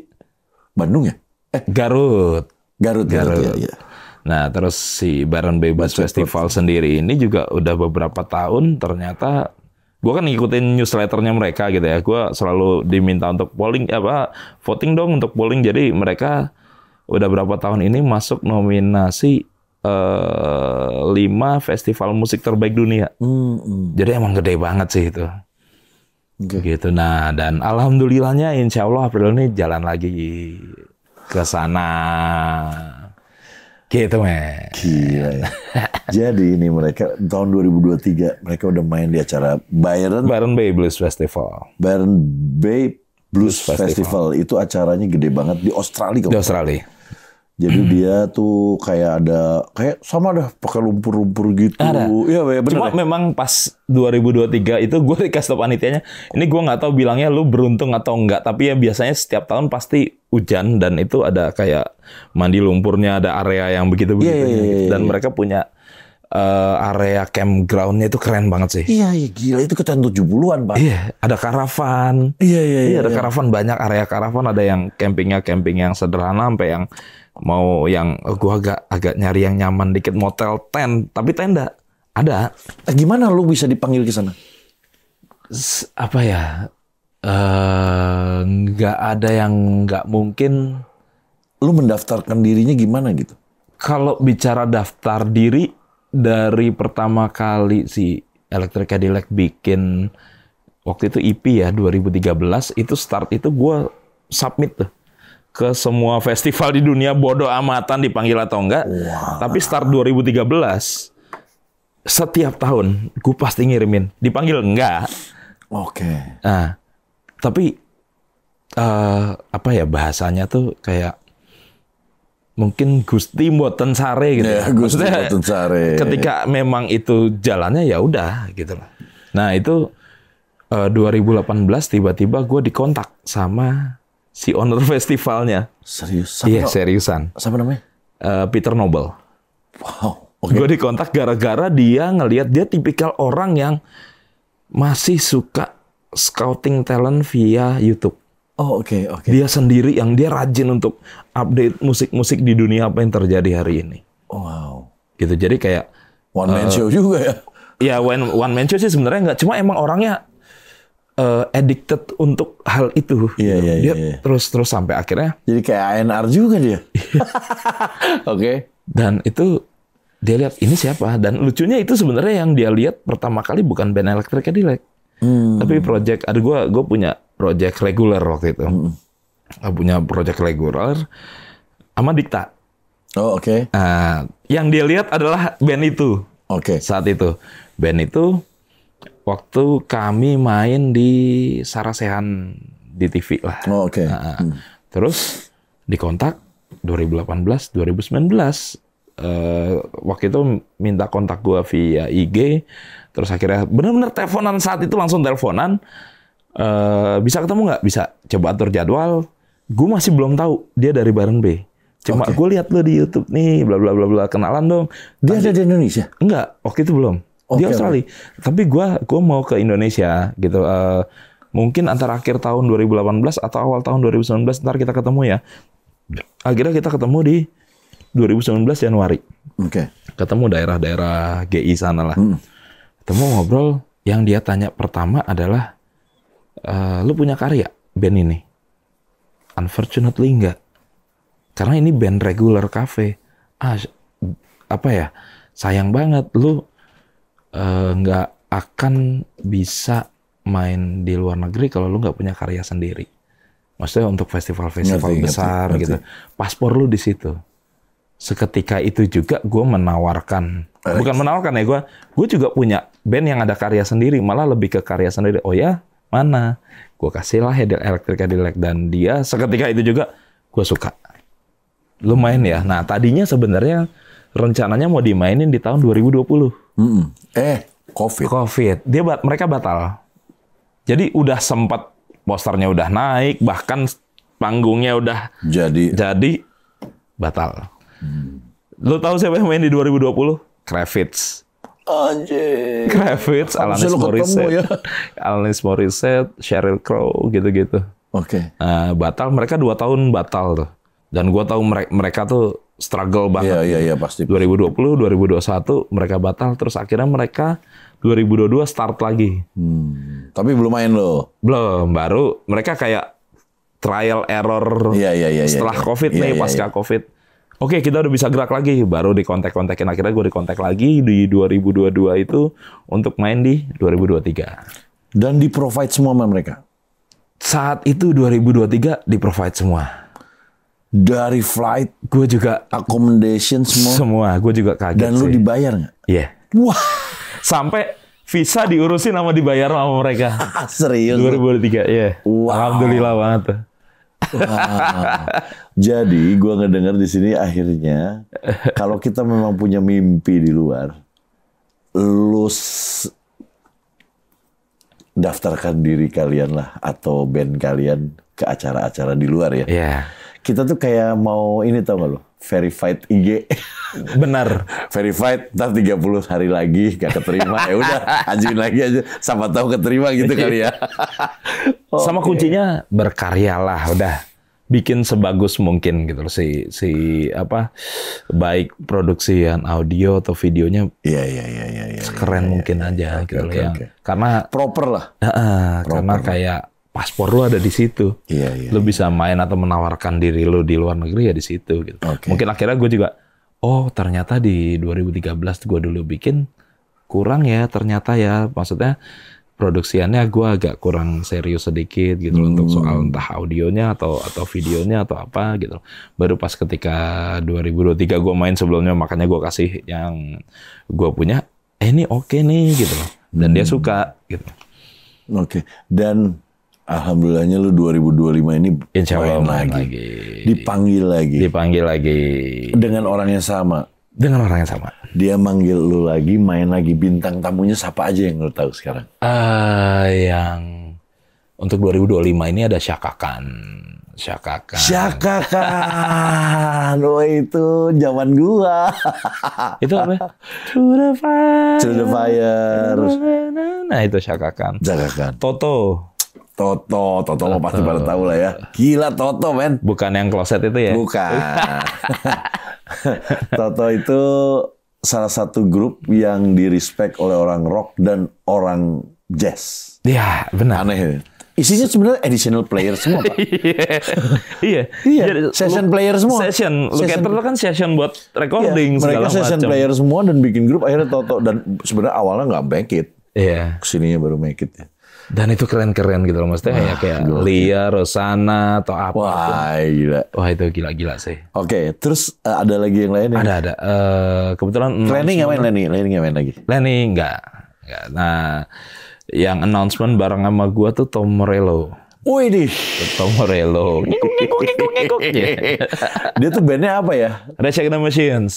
Speaker 2: Bandung ya?
Speaker 1: Garut.
Speaker 2: Iya.
Speaker 1: Nah, terus si Byron Bay Bass Festival sendiri ini juga udah beberapa tahun ternyata gue kan ngikutin newsletternya mereka gitu ya. Gue selalu diminta untuk voting dong untuk polling. Jadi mereka udah berapa tahun ini masuk nominasi 5 festival musik terbaik dunia. Jadi emang gede banget sih itu. Gitu. Nah, dan alhamdulillahnya insya Allah April ini jalan lagi ke sana. Gitu, men.
Speaker 2: Gila ya. Jadi ini mereka tahun 2023 mereka udah main di acara
Speaker 1: Byron Bay Blues Festival.
Speaker 2: Byron Bay Blues Festival itu acaranya gede banget di Australia.
Speaker 1: Di Australia.
Speaker 2: Jadi dia tuh kayak sama dah pakai lumpur-lumpur gitu. Iya, bener.
Speaker 1: Cuma memang pas 2023 itu gue dikasih tau panitianya, ini gue nggak tahu bilangnya lu beruntung atau enggak, tapi ya biasanya setiap tahun pasti hujan dan itu ada kayak mandi lumpurnya, ada area yang begitu-begitu. Dan mereka punya area campgroundnya itu keren banget sih.
Speaker 2: Iya, gila itu ke tahun 70-an, Pak.
Speaker 1: Iya, ada karavan.
Speaker 2: Iya,
Speaker 1: ada karavan, banyak area karavan, ada yang camping yang sederhana sampai yang mau yang gua agak nyari yang nyaman dikit, motel tent, tapi tenda ada.
Speaker 2: Gimana lu bisa dipanggil ke sana?
Speaker 1: Apa ya? Nggak ada yang nggak mungkin.
Speaker 2: Lu mendaftarkan dirinya gimana gitu?
Speaker 1: Kalau bicara daftar diri, dari pertama kali si Electric Cadillac bikin waktu itu EP ya 2013, itu start itu gua submit tuh ke semua festival di dunia, bodo amatan dipanggil atau enggak. Tapi start 2013, setiap tahun gue pasti ngirimin. Dipanggil enggak. Nah, tapi apa ya bahasanya tuh kayak mungkin Gusti mboten sare gitu.
Speaker 2: Ya, Gusti mboten sare.
Speaker 1: Ketika memang itu jalannya ya udah gitu lah. Nah, itu 2018 tiba-tiba gue dikontak sama si owner festivalnya.
Speaker 2: Serius?
Speaker 1: Iya, seriusan.
Speaker 2: Siapa namanya?
Speaker 1: Peter Noble.
Speaker 2: Wow.
Speaker 1: Gue dikontak gara-gara dia ngelihat dia tipikal orang yang masih suka scouting talent via YouTube.
Speaker 2: Oke.
Speaker 1: Dia sendiri yang dia rajin untuk update musik-musik di dunia apa yang terjadi hari ini.
Speaker 2: Wow.
Speaker 1: Gitu, jadi kayak
Speaker 2: one man show juga ya?
Speaker 1: Ya, one man show sih sebenarnya nggak. Cuma emang orangnya addicted untuk hal itu.
Speaker 2: Iya.
Speaker 1: Terus sampai akhirnya.
Speaker 2: Jadi kayak ANR juga dia. Oke.
Speaker 1: Dan itu dia lihat ini siapa. Dan lucunya itu sebenarnya yang dia lihat pertama kali bukan band Electric Cadillac, tapi project. Ada gue punya project reguler waktu itu. Punya project reguler sama Dikta.
Speaker 2: Oke.
Speaker 1: Nah, yang dia lihat adalah band itu. Saat itu band itu. Waktu kami main di Sarasehan di TV lah. Terus dikontak 2018, 2019. Waktu itu minta kontak gua via IG. Terus akhirnya benar-benar teleponan, saat itu langsung teleponan. Bisa ketemu nggak? Bisa. Coba atur jadwal. Gue masih belum tahu dia dari Byron Bay. Cuma gue lihat lo di YouTube nih, bla bla bla bla, kenalan dong.
Speaker 2: Dia ada di Indonesia?
Speaker 1: Enggak, waktu itu belum. Di Australia. Tapi gue mau ke Indonesia gitu. Mungkin antara akhir tahun 2018 atau awal tahun 2019 ntar kita ketemu ya. Akhirnya kita ketemu di 2019 Januari.
Speaker 2: Oke.
Speaker 1: Ketemu daerah-daerah GI sana lah. Ketemu ngobrol, yang dia tanya pertama adalah, lu punya karya band ini? Unfortunately enggak. Karena ini band regular cafe. Apa ya? Sayang banget lu nggak akan bisa main di luar negeri kalau lu nggak punya karya sendiri. Maksudnya untuk festival-festival besar gitu. Paspor lu di situ. Seketika itu juga gue menawarkan, bukan menawarkan ya, gue juga punya band yang ada karya sendiri, malah lebih ke karya sendiri. Oh ya, mana? Gue kasih lah Electric Cadillac, dan dia seketika itu juga gue suka. Lumayan ya. Nah tadinya sebenarnya rencananya mau dimainin di tahun 2020. COVID. Mereka batal. Jadi udah sempat posternya udah naik, bahkan panggungnya udah jadi batal. Lu tahu siapa yang main di 2020? Kravitz.
Speaker 2: Anjir.
Speaker 1: Kravitz, Alanis Morissette, Sheryl Crow, gitu-gitu.
Speaker 2: Oke.
Speaker 1: Batal, mereka 2 tahun batal tuh. Dan gua tahu mereka tuh struggle banget.
Speaker 2: Iya, pasti.
Speaker 1: 2020, 2021 mereka batal, terus akhirnya mereka 2022 start lagi.
Speaker 2: Tapi belum main loh.
Speaker 1: Belum, baru mereka kayak trial error setelah COVID nih, pasca COVID. Oke, kita udah bisa gerak lagi, baru dikontak-kontakin. Akhirnya gue dikontak lagi di 2022 itu untuk main di 2023.
Speaker 2: Dan di-provide semua sama mereka?
Speaker 1: Saat itu 2023 di-provide semua.
Speaker 2: Dari flight,
Speaker 1: gue juga
Speaker 2: accommodation semua.
Speaker 1: Semua, gue juga kaget.
Speaker 2: Dan lu dibayar nggak?
Speaker 1: Iya.
Speaker 2: Wah,
Speaker 1: sampai visa diurusin sama dibayar sama mereka.
Speaker 2: Serius?
Speaker 1: 2023, iya. Wow. Alhamdulillah banget tuh.
Speaker 2: Wow. Jadi gue ngedengar di sini akhirnya kalau kita memang punya mimpi di luar, lu daftarkan diri kalian lah atau band kalian ke acara-acara di luar ya.
Speaker 1: Yeah.
Speaker 2: Kita tuh kayak mau ini, tau gak lo? Verified IG.
Speaker 1: Benar.
Speaker 2: Verified, ntar 30 hari lagi gak keterima. Ya udah, ajuin lagi aja. Sama tahu keterima gitu kali ya.
Speaker 1: Sama kuncinya berkaryalah, udah. Bikin sebagus mungkin gitu loh, baik produksian audio atau videonya.
Speaker 2: Iya.
Speaker 1: Keren mungkin aja gitu loh ya. Karena
Speaker 2: proper lah.
Speaker 1: Karena kayak paspor lu ada di situ. Lu bisa main atau menawarkan diri lu di luar negeri ya di situ gitu. Mungkin akhirnya gue juga, ternyata di 2013 gue dulu bikin kurang ya ternyata ya. Maksudnya produksiannya gue agak kurang serius sedikit gitu untuk soal entah audionya atau videonya atau apa gitu. Baru pas ketika 2023 gue main sebelumnya, makanya gue kasih yang gue punya, ini oke nih gitu loh. Dan dia suka gitu.
Speaker 2: Dan alhamdulillahnya lu 2025 ini
Speaker 1: insya Allah main lagi.
Speaker 2: Dipanggil lagi. Dengan orang yang sama. Dia manggil lu lagi, main lagi. Bintang tamunya siapa aja yang lu tahu sekarang?
Speaker 1: Yang untuk 2025 ini ada Chaka Khan.
Speaker 2: Oh itu zaman gua.
Speaker 1: Itu apa? To the fire. Nah itu Chaka Khan. Toto
Speaker 2: lo pasti pada tahu lah ya. Gila Toto, men.
Speaker 1: Bukan yang kloset itu ya?
Speaker 2: Bukan. Toto itu salah satu grup yang di-respect oleh orang rock dan orang jazz.
Speaker 1: Iya, benar.
Speaker 2: Aneh. Isinya sebenarnya additional player semua, Pak.
Speaker 1: Iya.
Speaker 2: Session player semua.
Speaker 1: Locator itu kan session buat recording
Speaker 2: mereka session player semua dan bikin grup akhirnya Toto. Dan sebenarnya awalnya nggak make it.
Speaker 1: Iya.
Speaker 2: Kesininya baru make it ya.
Speaker 1: Dan itu keren-keren gitu loh. Maksudnya kayak Lia, Rosana, atau apa.
Speaker 2: Wah, gila.
Speaker 1: Wah, itu gila-gila sih.
Speaker 2: Oke, terus ada lagi yang lain?
Speaker 1: Ada. Kebetulan...
Speaker 2: Lenny nggak main lagi?
Speaker 1: Lenny nggak. Nah, yang announcement bareng sama gua tuh Tom Morello.
Speaker 2: Wih,
Speaker 1: Tom Morello. Ngikuk.
Speaker 2: Dia tuh bandnya apa ya?
Speaker 1: Rage Against the Machines.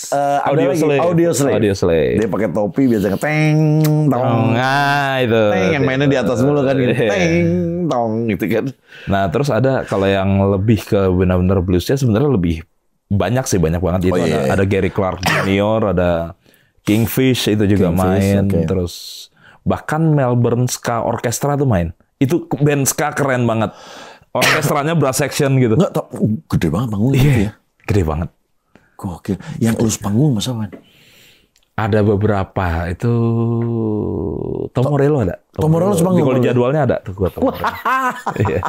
Speaker 2: Audio Slave. Dia pakai topi biasanya teng tong.
Speaker 1: Nah itu.
Speaker 2: Teng, yang mainnya di atas mulu kan gitu. Teng tong gitu kan. Nah
Speaker 1: terus ada kalau yang lebih ke benar-benar bluesnya sebenarnya lebih banyak banget. Itu ada Gary Clark Jr., ada Kingfish itu juga main. Terus bahkan Melbourne Ska Orchestra tuh main. Itu band ska keren banget. Orkestranya brass section gitu.
Speaker 2: Nggak tau, gede banget bangunnya gitu ya.
Speaker 1: Gede banget.
Speaker 2: Gokil. Yang elus panggung masa man?
Speaker 1: Ada beberapa itu Tom Morello ada.
Speaker 2: Tom Morello sepanggung.
Speaker 1: Kalau jadwalnya ada tuh gua Tom Morello. Iya.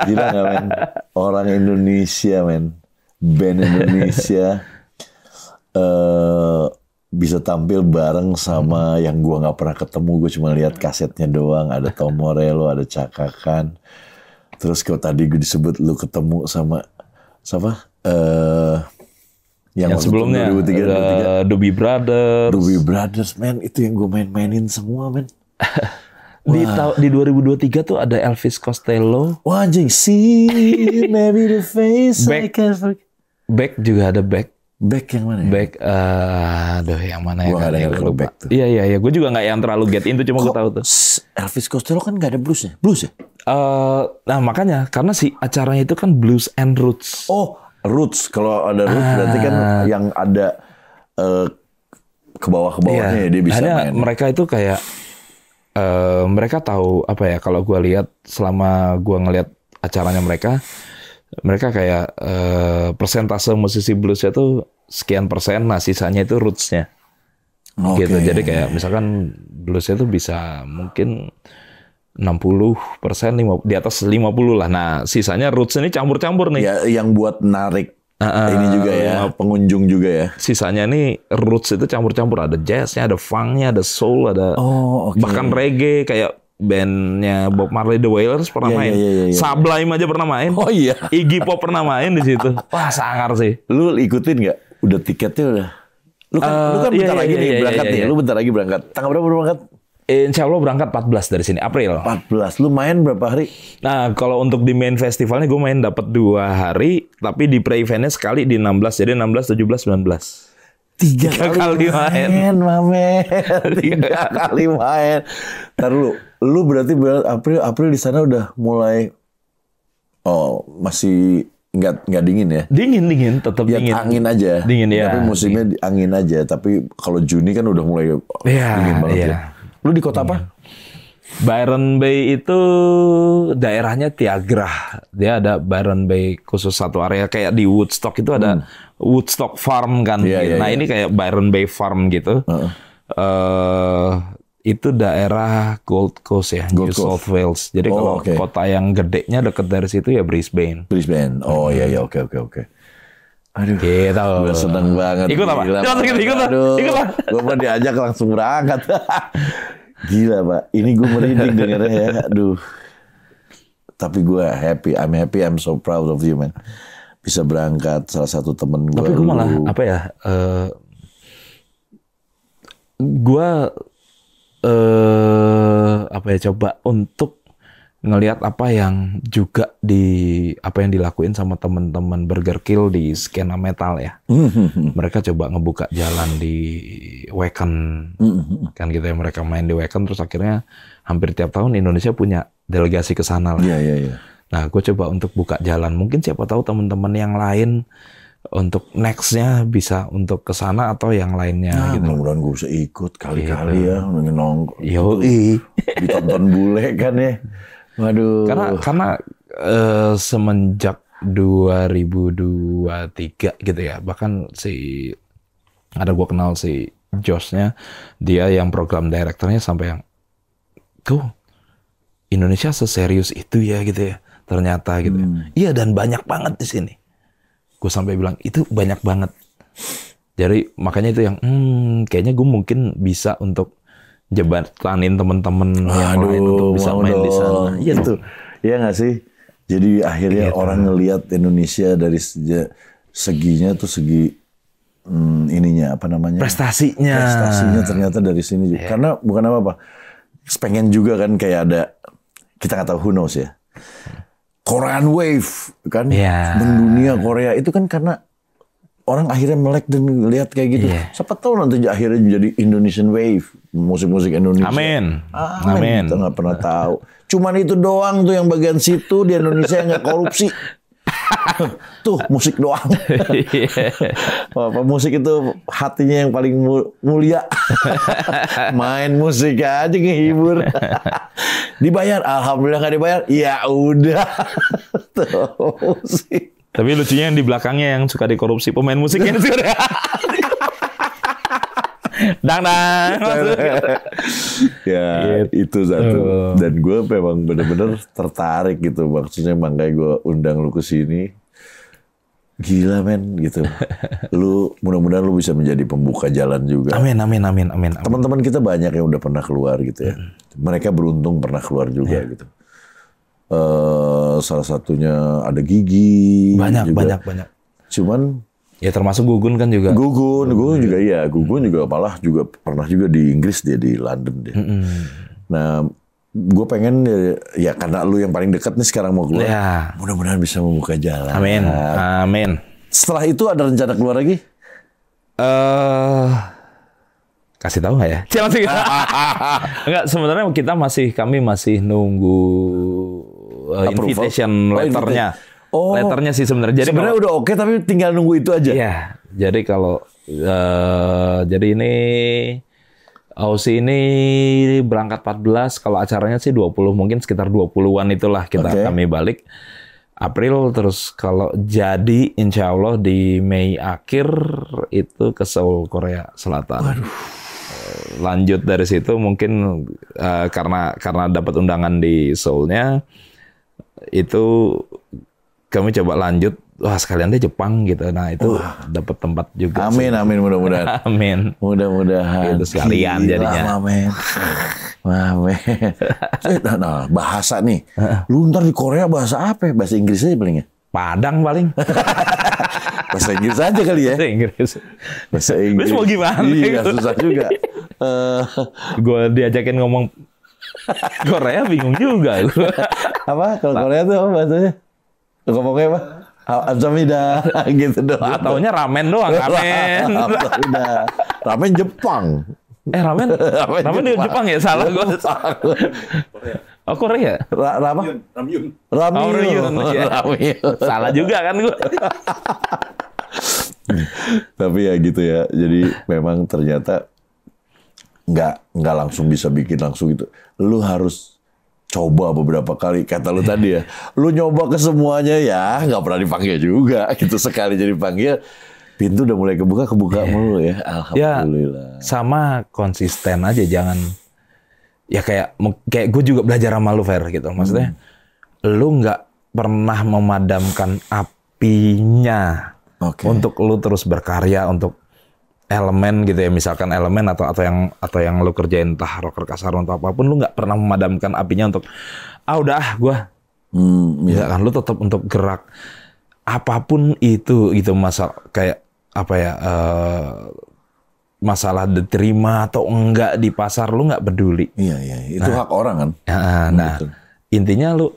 Speaker 2: Gila nggak men? Orang Indonesia men, band Indonesia bisa tampil bareng sama yang gua nggak pernah ketemu. Gue cuma lihat kasetnya doang. Ada Tom Morello, ada Chaka Khan. Terus kalau tadi gue disebut lu ketemu sama siapa?
Speaker 1: Yang sebelumnya 2003. Doobie Brothers.
Speaker 2: Doobie Brothers, man, itu yang gue main-mainin semua, man.
Speaker 1: Di 2023 tuh ada Elvis Costello.
Speaker 2: Wah, anjing, see maybe the face I can forget.
Speaker 1: Beck juga ada Beck.
Speaker 2: Beck yang mana? Ya?
Speaker 1: Beck, aduh yang mana ya?
Speaker 2: Gue gak denger kalau Beck tuh.
Speaker 1: Iya, gue juga gak yang terlalu get into, cuma gue tahu tuh.
Speaker 2: Elvis Costello kan gak ada bluesnya? Blues ya?
Speaker 1: Nah makanya, karena si acaranya itu kan Blues and Roots.
Speaker 2: Oh, Roots. Kalau ada Roots berarti kan yang ada ke bawah-bawahnya ya dia bisa main.
Speaker 1: Mereka itu kayak, mereka tahu apa ya, kalau gue lihat selama gue ngelihat acaranya mereka kayak persentase musisi bluesnya tuh sekian persen, nah sisanya itu rootsnya. Gitu. Jadi kayak misalkan bluesnya tuh bisa mungkin 60%, di atas 50 lah. Nah sisanya roots ini campur-campur nih.
Speaker 2: Ya, yang buat narik ini juga ya, pengunjung juga ya.
Speaker 1: Sisanya nih roots itu campur-campur. Ada jazznya, ada funknya, ada soul, ada bahkan reggae kayak bandnya Bob Marley The Wailers pernah main. Sublime aja pernah main.
Speaker 2: Oh iya.
Speaker 1: Iggy Pop pernah main di situ. Wah sangar sih.
Speaker 2: Lu ikutin nggak? Udah tiketnya udah. Lu kan bentar lagi nih berangkat nih. Lu bentar lagi berangkat. Tanggal berapa berangkat?
Speaker 1: Insya Allah berangkat 14 dari sini, April.
Speaker 2: 14. Lu main berapa hari?
Speaker 1: Nah, kalau untuk di main festivalnya gue main dapat 2 hari, tapi di pre-eventnya sekali di 16. Jadi 16, 17, 19. 3 kali main.
Speaker 2: Mamen. 3 kali main. Ntar lu berarti April di sana udah mulai masih nggak dingin ya?
Speaker 1: Dingin, tetap dingin.
Speaker 2: Angin aja.
Speaker 1: Dingin ya.
Speaker 2: Tapi musimnya angin aja. Tapi kalau Juni kan udah mulai dingin banget ya. Lu di kota apa?
Speaker 1: Byron Bay itu daerahnya Tiagrah. Dia ada Byron Bay khusus satu area kayak di Woodstock itu ada Woodstock Farm kan. Nah ini kayak Byron Bay Farm gitu. Itu daerah Gold Coast ya, New South Wales. Jadi kalau kota yang gedenya deket dari situ ya Brisbane.
Speaker 2: Oh iya oke. Aduh,
Speaker 1: gitu.
Speaker 2: Gue seneng banget.
Speaker 1: Ikut apa? Ikut lah.
Speaker 2: Gue mau diajak langsung berangkat. Gila Pak, ini gue merinding dengarnya ya. Aduh. Tapi gue happy, I'm so proud of you man. Bisa berangkat salah satu temen gue.
Speaker 1: Tapi gue malah apa ya? Gue coba untuk ngelihat apa yang juga apa yang dilakuin sama teman-teman Burger Kill di skena metal ya. Mereka coba ngebuka jalan di Wacken kan gitu ya, mereka main di Wacken terus akhirnya hampir tiap tahun Indonesia punya delegasi ke sana lah.
Speaker 2: Iya.
Speaker 1: Nah, gue coba untuk buka jalan. Mungkin siapa tahu teman-teman yang lain untuk next-nya bisa untuk ke sana atau yang lainnya gitu.
Speaker 2: Mudah-mudahan gue bisa ikut kali-kali ya nongkrong.
Speaker 1: Yoi.
Speaker 2: Ditonton bule kan ya. Waduh.
Speaker 1: Karena semenjak 2023 gitu ya, bahkan gue kenal si Josh-nya, dia yang program directornya sampai yang, Indonesia seserius itu ya gitu ya, ternyata gitu. Iya dan banyak banget di sini. Gue sampai bilang itu banyak banget. Jadi makanya itu yang, kayaknya gue mungkin bisa untuk jebatanin teman-teman yang lain untuk bisa main di sana.
Speaker 2: Iya tuh. Iya nggak sih? Jadi akhirnya orang ngelihat Indonesia dari seginya tuh segi ininya apa namanya? Prestasinya ternyata dari sini juga. Karena bukan apa-apa. Pengen juga kan kayak ada, kita nggak tahu who knows ya. Korean Wave kan mendunia Korea itu kan karena orang akhirnya melek dan lihat kayak gitu. Siapa tahu nanti akhirnya jadi Indonesian Wave, musik-musik Indonesia.
Speaker 1: Amin.
Speaker 2: Kita nggak pernah tahu. Cuman itu doang tuh yang bagian situ di Indonesia yang nggak korupsi. Tuh musik doang. Musik itu hatinya yang paling mulia. Main musik aja ngehibur. Dibayar, alhamdulillah nggak dibayar. Ya udah. Tuh musik.
Speaker 1: Tapi lucunya yang di belakangnya yang suka dikorupsi pemain musiknya. Dang.
Speaker 2: Ya itu satu. Dan gue memang bener-bener tertarik gitu. Maksudnya makanya gue undang lu ke sini. Gila men gitu. Lu mudah-mudahan lu bisa menjadi pembuka jalan juga.
Speaker 1: Amin.
Speaker 2: Teman-teman kita banyak yang udah pernah keluar gitu ya. Mereka beruntung pernah keluar juga gitu. Salah satunya ada Gigi.
Speaker 1: Banyak.
Speaker 2: Cuman
Speaker 1: ya termasuk Gugun kan juga.
Speaker 2: Gugun juga iya. Gugun juga malah juga pernah juga di Inggris dia, di London dia. Nah, gue pengen ya karena lu yang paling dekat nih sekarang mau keluar. Ya. Mudah-mudahan bisa membuka jalan.
Speaker 1: Amin.
Speaker 2: Setelah itu ada rencana keluar lagi?
Speaker 1: Kasih tahu nggak ya? Enggak, sebenarnya kami masih nunggu invitation letternya. Letternya sih sebenarnya. Jadi
Speaker 2: sebenarnya udah oke, tapi tinggal nunggu itu aja.
Speaker 1: Iya. Jadi kalau jadi ini Aussie ini berangkat 14, kalau acaranya sih 20, mungkin sekitar 20-an itulah kami balik. April, terus kalau jadi insya Allah di Mei akhir itu ke Seoul, Korea Selatan. Waduh. Lanjut dari situ mungkin karena dapat undangan di Seoulnya, itu kami coba lanjut. Wah sekalian deh Jepang gitu. Nah itu dapat tempat juga.
Speaker 2: Amin mudah-mudahan.
Speaker 1: Amin.
Speaker 2: Mudah-mudahan.
Speaker 1: Itu sekalian jadinya.
Speaker 2: Amin. Nah bahasa nih. Lu ntar di Korea bahasa apa? Bahasa Inggris aja paling ya?
Speaker 1: Padang paling.
Speaker 2: Bahasa Inggris aja kali ya? Bahasa Inggris.
Speaker 1: Terus mau gimana?
Speaker 2: Iya susah juga.
Speaker 1: Gue diajakin ngomong Korea bingung juga.
Speaker 2: Apa? Kalau Korea tuh apa bahasanya? Ngomongnya apa? Amsamida gitu doang.
Speaker 1: Taunya ramen doang, ramen.
Speaker 2: Ramen Jepang.
Speaker 1: Ramen di Jepang ya? Salah gue. Oh Korea?
Speaker 2: Ramyun.
Speaker 1: Salah juga kan gue.
Speaker 2: Tapi ya gitu ya. Jadi memang ternyata nggak langsung bisa bikin langsung itu. Lu harus coba beberapa kali, kata lu tadi ya. Lu nyoba ke semuanya ya, nggak pernah dipanggil juga. Gitu sekali jadi panggil, pintu udah mulai kebuka mulu ya. Alhamdulillah.
Speaker 1: Ya, sama konsisten aja, jangan. Ya kayak gue juga belajar sama lu, Fer, gitu. Maksudnya, lu nggak pernah memadamkan apinya untuk lu terus berkarya untuk elemen gitu ya, misalkan elemen atau yang lu kerjain, entah rocker kasar atau apapun, lu nggak pernah memadamkan apinya untuk udah gue ya kan, lu tetap untuk gerak apapun itu gitu, kayak apa ya, masalah diterima atau enggak di pasar, lu nggak peduli.
Speaker 2: Iya itu hak orang kan.
Speaker 1: Nah intinya lu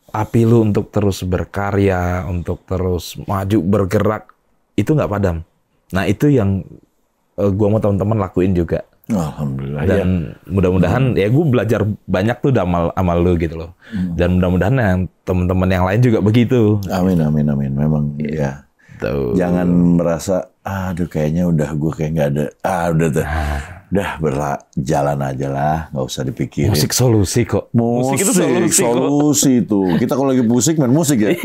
Speaker 1: api lu untuk terus berkarya, untuk terus maju bergerak itu nggak padam. Nah itu yang gue mau teman-teman lakuin juga.
Speaker 2: Alhamdulillah.
Speaker 1: Dan mudah-mudahan ya gue belajar banyak tuh amal lu gitu loh. Dan mudah-mudahan yang teman-teman yang lain juga begitu.
Speaker 2: Amin. Memang ya. Tuh. Jangan merasa aduh kayaknya gue kayak nggak ada. Udah tuh. Udah jalan aja lah, nggak usah dipikirin.
Speaker 1: Musik solusi kok.
Speaker 2: Musik itu solusi itu. Kita kalau lagi pusing main musik ya.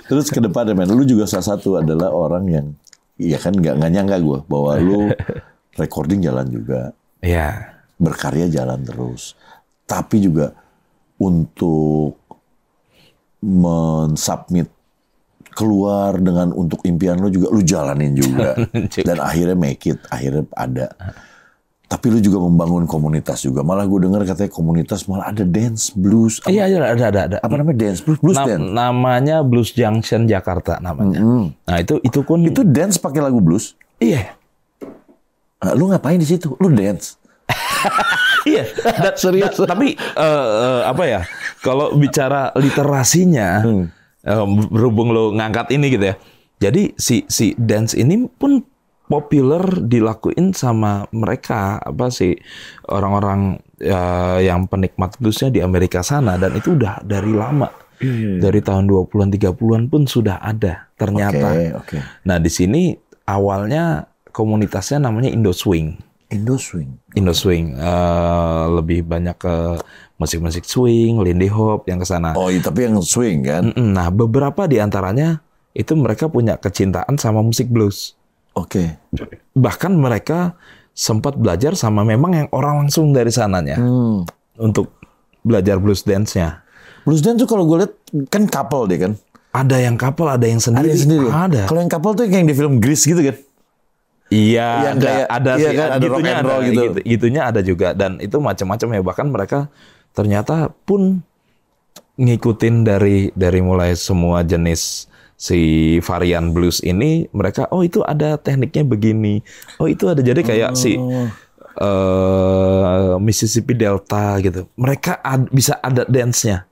Speaker 2: Terus ke depan men, lu juga salah satu adalah orang yang, ya kan nggak nyangka gue bahwa lu recording jalan juga, berkarya jalan terus, tapi juga untuk mensubmit keluar dengan untuk impian lu juga lu jalanin juga, dan akhirnya make it, akhirnya ada. Tapi lu juga membangun komunitas juga. Malah gue dengar katanya komunitas malah ada dance blues.
Speaker 1: Iya ada.
Speaker 2: Apa namanya dance blues? Dance.
Speaker 1: Namanya Blues Junction Jakarta namanya. Nah itu pun
Speaker 2: itu dance pakai lagu blues.
Speaker 1: Iya.
Speaker 2: Lu ngapain di situ? Lu dance.
Speaker 1: Iya. Serius. Tapi apa ya? Kalau bicara literasinya, berhubung lo ngangkat ini gitu ya. Jadi si dance ini pun populer dilakuin sama mereka orang-orang yang penikmat bluesnya di Amerika sana, dan itu udah dari lama. Dari tahun 20-an 30-an pun sudah ada ternyata.
Speaker 2: Okay.
Speaker 1: Nah, di sini awalnya komunitasnya namanya Indo Swing.
Speaker 2: Indo Swing.
Speaker 1: Lebih banyak ke musik-musik swing, Lindy Hop yang ke sana.
Speaker 2: Oh, iya, tapi yang swing kan?
Speaker 1: Nah, beberapa di antaranya itu mereka punya kecintaan sama musik blues.
Speaker 2: Oke.
Speaker 1: Bahkan mereka sempat belajar sama memang yang orang langsung dari sananya untuk belajar blues dance-nya.
Speaker 2: Blues dance tuh kalau gue lihat kan couple deh kan?
Speaker 1: Ada yang couple, ada yang sendiri.
Speaker 2: Ada yang sendiri.
Speaker 1: Ada.
Speaker 2: Kalau yang couple tuh yang di film Grease gitu kan?
Speaker 1: Iya,
Speaker 2: yang kayak,
Speaker 1: ada
Speaker 2: iya
Speaker 1: sih,
Speaker 2: kan, ada rock and roll gitu.
Speaker 1: Gitunya ada juga, dan itu macam-macam ya. Bahkan mereka ternyata pun ngikutin dari mulai semua jenis si varian blues ini. Mereka, oh itu ada tekniknya begini, oh itu ada, jadi kayak si Mississippi Delta gitu. Mereka bisa ada dance-nya.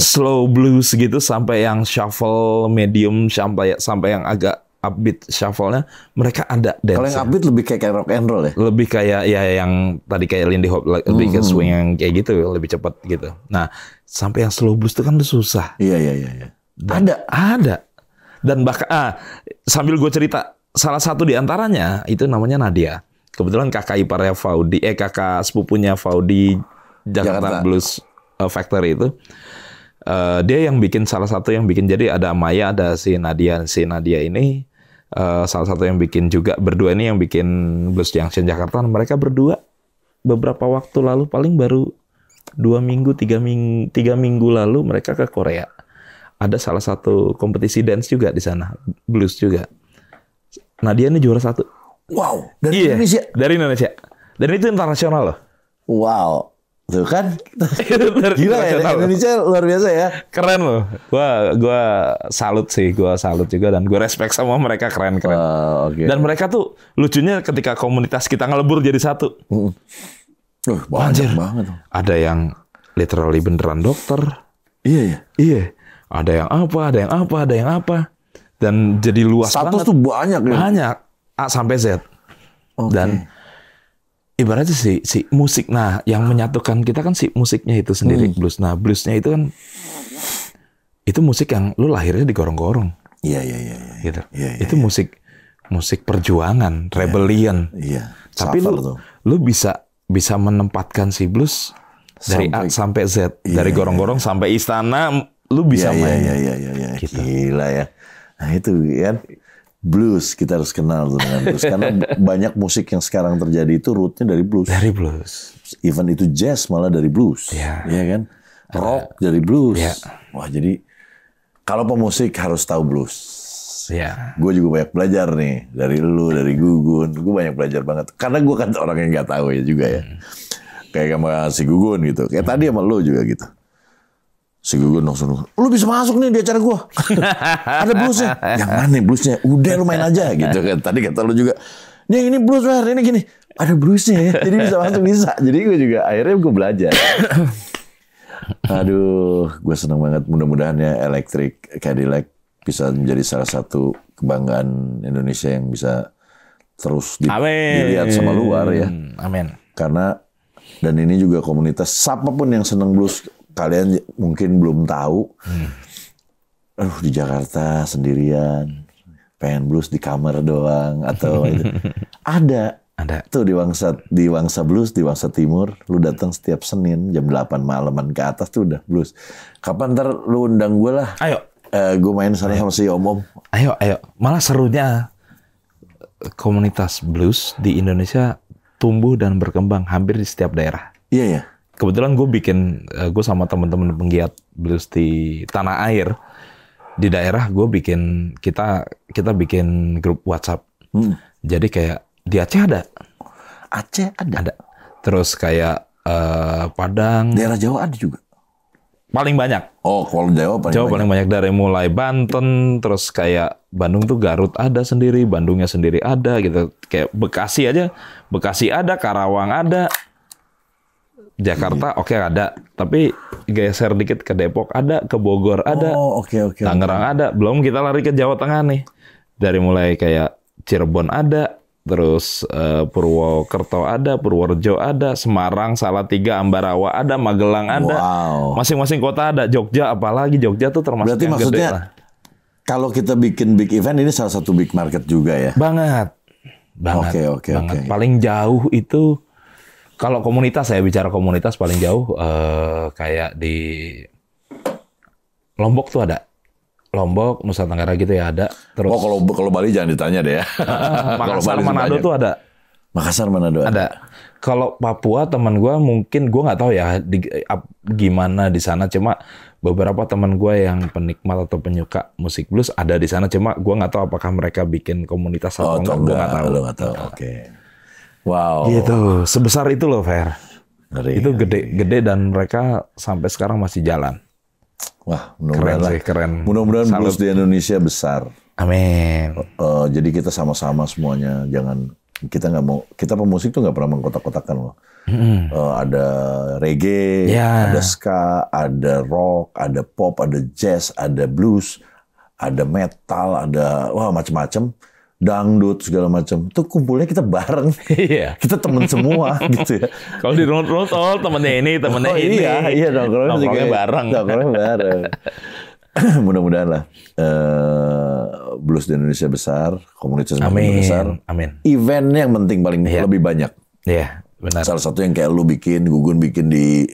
Speaker 1: Slow blues gitu sampai yang shuffle medium sampai yang agak upbeat shuffle-nya, mereka ada dance.
Speaker 2: Kalau yang upbeat lebih kayak rock and roll ya?
Speaker 1: Lebih kayak ya yang tadi kayak Lindy Hop, lebih ke swing yang kayak gitu, lebih cepat gitu. Nah, sampai yang slow blues itu kan susah.
Speaker 2: Iya.
Speaker 1: Ada. Dan bahkan sambil gue cerita, salah satu di antaranya itu namanya Nadia. Kebetulan kakak iparnya Faudi, kakak sepupunya Faudi Jakarta Blues Factory itu. Dia yang bikin, salah satu yang bikin, jadi ada Maya, ada si Nadia ini salah satu yang bikin juga, berdua ini yang bikin Blues Junction Jakarta. Mereka berdua beberapa waktu lalu, paling baru 3 minggu lalu mereka ke Korea. Ada salah satu kompetisi dance juga di sana, blues juga. Nadia ini juara 1.
Speaker 2: Wow, dari Indonesia?
Speaker 1: Dari Indonesia. Dan itu internasional loh.
Speaker 2: Wow. Tuh kan, gila ya, Indonesia luar biasa ya.
Speaker 1: Keren loh, gua salut sih, gua salut juga, dan gue respect sama mereka, keren.
Speaker 2: Okay.
Speaker 1: Dan mereka tuh lucunya ketika komunitas kita ngelebur jadi satu.
Speaker 2: Banyak banget.
Speaker 1: Ada yang literally beneran dokter.
Speaker 2: Iya.
Speaker 1: Ada yang apa. Dan jadi luas banget.
Speaker 2: Satu tuh banyak ya.
Speaker 1: Banyak, A sampai Z.
Speaker 2: Okay.
Speaker 1: Dan ibaratnya si musik, nah yang menyatukan kita kan si musiknya itu sendiri, blues. Nah bluesnya itu kan, itu musik yang lu lahirnya digorong-gorong.
Speaker 2: Iya.
Speaker 1: Gitu. Itu musik perjuangan, rebellion.
Speaker 2: Iya.
Speaker 1: Tapi lu bisa menempatkan si blues dari A sampai Z, dari gorong-gorong sampai istana, lu bisa main.
Speaker 2: Iya.
Speaker 1: Gitu.
Speaker 2: Gila ya. Nah itu kan. Blues, kita harus kenal tuh dengan blues. Karena banyak musik yang sekarang terjadi itu rootnya dari blues.
Speaker 1: Dari blues.
Speaker 2: Even itu jazz malah dari blues.
Speaker 1: Iya
Speaker 2: kan? Rock dari blues.
Speaker 1: Ya.
Speaker 2: Wah, jadi kalau pemusik harus tahu blues.
Speaker 1: Iya.
Speaker 2: Gue juga banyak belajar nih. Dari lu, dari Gugun. Gue banyak belajar banget. Karena gue kan orang yang gak tahu ya juga ya. Kayak sama si Gugun gitu. Kayak tadi sama lu juga gitu. Si Gugun langsung, lu bisa masuk nih di acara gue. Ada bluesnya. Yang mana nih bluesnya? Udah lu main aja gitu kan. Tadi kata lu juga, nih ini blues Wer, ini gini. Ada bluesnya ya. Jadi bisa masuk, bisa. Jadi gue juga akhirnya gue belajar. Aduh, gue senang banget. Mudah-mudahan ya Electric Cadillac bisa menjadi salah satu kebanggaan Indonesia yang bisa terus dilihat sama luar ya.
Speaker 1: Amin.
Speaker 2: Karena, dan ini juga komunitas, siapapun yang senang blues, kalian mungkin belum tahu, di Jakarta sendirian, pengen blues di kamar doang atau itu. Ada tuh di Wangsa Blues di Wangsa Timur, lu datang setiap Senin jam 8 malaman ke atas tuh udah blues. Kapan ntar lu undang gue lah?
Speaker 1: Ayo.
Speaker 2: Gue main sana sama si Om.
Speaker 1: Ayo. Malah serunya komunitas blues di Indonesia tumbuh dan berkembang hampir di setiap daerah.
Speaker 2: Iya ya.
Speaker 1: Kebetulan gue sama teman-teman penggiat blues di tanah air, di daerah gue bikin, kita bikin grup WhatsApp. Jadi kayak di Aceh ada. Ada. Terus kayak Padang.
Speaker 2: Daerah Jawa ada juga.
Speaker 1: Paling banyak.
Speaker 2: Oh, kalau Jawa
Speaker 1: paling banyak dari mulai Banten, terus kayak Bandung tuh Garut ada sendiri, Bandungnya sendiri ada gitu. Kayak Bekasi ada, Karawang ada. Jakarta oke ada, tapi geser dikit ke Depok ada, ke Bogor ada, Tangerang ada, belum kita lari ke Jawa Tengah nih. Dari mulai kayak Cirebon ada, terus Purwokerto ada, Purworejo ada, Semarang, Salatiga, Ambarawa ada, Magelang ada, masing-masing kota ada, Jogja apalagi, Jogja tuh termasuk
Speaker 2: berarti
Speaker 1: yang
Speaker 2: maksudnya,
Speaker 1: gede lah.
Speaker 2: Kalau kita bikin big event ini salah satu big market juga ya?
Speaker 1: Banget.
Speaker 2: Oke.
Speaker 1: Paling jauh itu Kalau komunitas, saya bicara komunitas paling jauh kayak di Lombok tuh ada. Lombok, Nusa Tenggara gitu ya ada. Terus
Speaker 2: kalau Bali jangan ditanya deh ya.
Speaker 1: Makassar, Manado tuh ada.
Speaker 2: Makassar, Manado
Speaker 1: ada. Kalau Papua teman gue mungkin gue nggak tahu ya gimana di sana. Cuma beberapa teman gue yang penikmat atau penyuka musik blues ada di sana. Cuma gue nggak tahu apakah mereka bikin komunitas atau enggak. Gue nggak tahu.
Speaker 2: Nggak tahu. Oke. Wow.
Speaker 1: Gitu. Sebesar itu loh, Fer. Itu gede dan mereka sampai sekarang masih jalan.
Speaker 2: Wah, mudah-mudahan
Speaker 1: keren.
Speaker 2: Mudah-mudahan blues di Indonesia besar.
Speaker 1: Amin.
Speaker 2: Jadi kita sama-sama semuanya, jangan kita nggak mau, kita pemusik tuh nggak pernah mengkotak-kotakan loh. Ada reggae, ada ska, ada rock, ada pop, ada jazz, ada blues, ada metal, ada macam-macam, dangdut segala macam. Tuh kumpulnya kita bareng.
Speaker 1: Iya.
Speaker 2: Kita temen semua gitu ya.
Speaker 1: Kalau di runut temennya ini, temennya ini.
Speaker 2: Iya nongkrongnya bareng. Nongkrongnya bareng. Mudah-mudahan lah blues di Indonesia besar, komunitas makin besar.
Speaker 1: Amin.
Speaker 2: Eventnya yang penting lebih banyak.
Speaker 1: Iya, benar.
Speaker 2: Salah satu yang kayak lu bikin, Gugun bikin di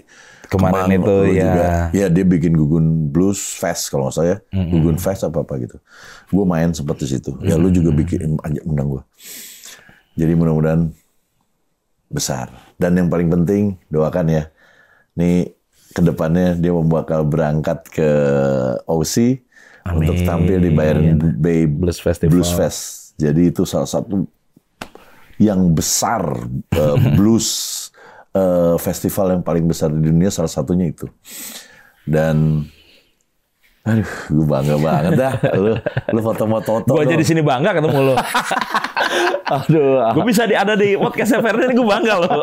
Speaker 1: kemarin
Speaker 2: Kemang,
Speaker 1: itu ya.
Speaker 2: Juga. Ya dia bikin Gugun Blues Fest kalau nggak salah ya. Gugun Fest apa gitu. Gue main sempat di situ. Ya lu juga bikin undang gue. Jadi mudah-mudahan besar. Dan yang paling penting doakan ya. Nih kedepannya dia bakal berangkat ke OC untuk tampil di Byron Bay
Speaker 1: Blues Festival.
Speaker 2: Blues Fest. Jadi itu salah satu yang besar blues festival yang paling besar di dunia, salah satunya itu. Dan aduh, gue bangga banget dah. Lu foto-foto.
Speaker 1: Gue aja di sini bangga ketemu lu.
Speaker 2: Aduh,
Speaker 1: gue bisa ada di podcast Ferdi, gue bangga loh.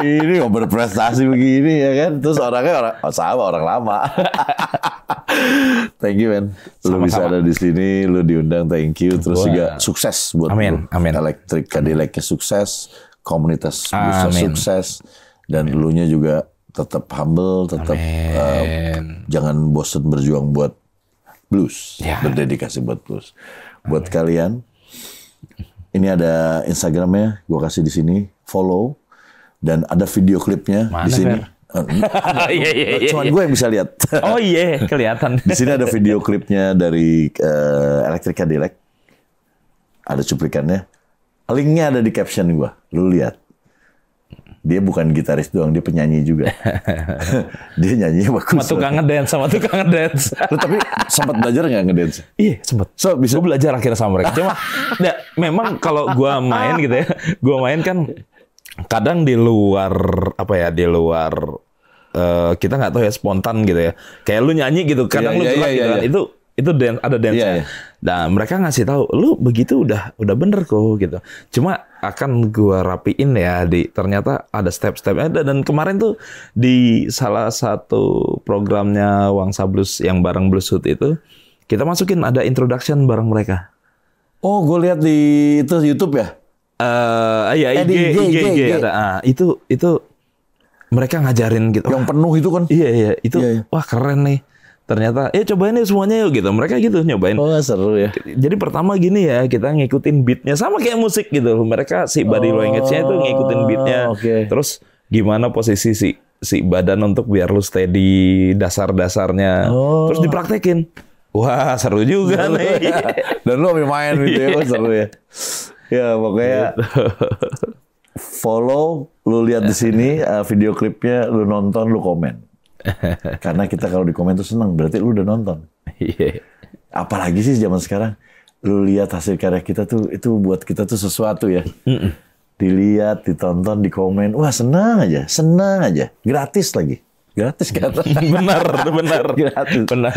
Speaker 2: Ini berprestasi begini ya kan. Terus orangnya orang lama. Thank you, man. Lu bisa ada di sini, lu diundang, thank you. Terus juga sukses buat
Speaker 1: Amin.
Speaker 2: Electric Cadillac-nya sukses, komunitas bluesnya sukses, dan elunya juga tetap humble, tetap jangan bosan berjuang buat blues, berdedikasi buat blues. Buat kalian, ini ada Instagramnya, gue kasih di sini, follow, dan ada video klipnya di sini. Cuman gue yang bisa lihat.
Speaker 1: Oh iya, kelihatan.
Speaker 2: Di sini ada video klipnya dari Electric Cadillac. Ada cuplikannya. Linknya ada di caption gue. Lu lihat. Dia bukan gitaris doang, dia penyanyi juga. Dia nyanyinya bagus.
Speaker 1: Sama tukang ngedance.
Speaker 2: Tapi sempat belajar nggak ngedance?
Speaker 1: Iya, sempat.
Speaker 2: So, bisa
Speaker 1: gue belajar akhirnya sama mereka. Cuma, memang kalau gue main gitu ya, gue main kan kadang di luar kita nggak tahu ya, spontan gitu ya. Kayak lu nyanyi gitu, kadang lu gerak gitu kan. Itu ada dance. Nah, mereka ngasih tahu, lu begitu udah bener kok gitu. Cuma akan gua rapiin ya, ternyata ada step-stepnya. Dan kemarin tuh di salah satu programnya Wangsa Blues yang bareng Blueshood itu, kita masukin ada introduction bareng mereka.
Speaker 2: Oh, gue lihat di itu YouTube ya?
Speaker 1: IG ada. Itu mereka ngajarin gitu.
Speaker 2: Yang penuh itu kan?
Speaker 1: Iya. Itu wah keren nih. Ternyata, cobain nih semuanya yuk gitu. Mereka gitu nyobain.
Speaker 2: Oh, seru ya.
Speaker 1: Jadi pertama gini ya, kita ngikutin beatnya sama kayak musik gitu. Mereka si body language-nya itu ngikutin beatnya. Terus gimana posisi si badan untuk biar lu stay di dasar-dasarnya. Terus dipraktekin. Wah, seru juga nih.
Speaker 2: Dan lu main gitu ya, seru ya. Ya, pokoknya follow, lu lihat di sini video klipnya, lu nonton, lu komen. Karena kita kalau di komen tuh senang, berarti lu udah nonton. Apalagi sih zaman sekarang, lu lihat hasil karya kita tuh, itu buat kita tuh sesuatu ya. Dilihat, ditonton, di komen, wah senang aja, gratis lagi. Gratis kan?
Speaker 1: Benar.
Speaker 2: Gratis.
Speaker 1: Benar.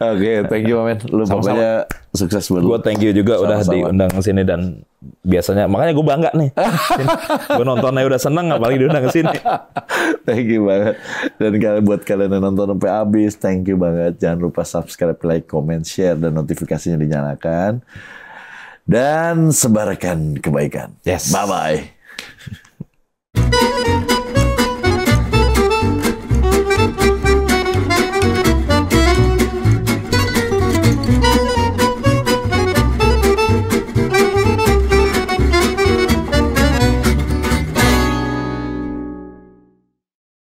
Speaker 2: Oke, thank you, man. Lu pokoknya sukses buat lu.
Speaker 1: Gue thank you juga udah diundang ke sini, dan biasanya makanya gue bangga nih. Gue nontonnya udah seneng, apalagi diundang ke sini.
Speaker 2: Thank you banget. Dan buat kalian yang nonton sampai habis, thank you banget. Jangan lupa subscribe, like, comment, share, dan notifikasinya dinyalakan. Dan sebarkan kebaikan.
Speaker 1: Yes.
Speaker 2: Bye-bye.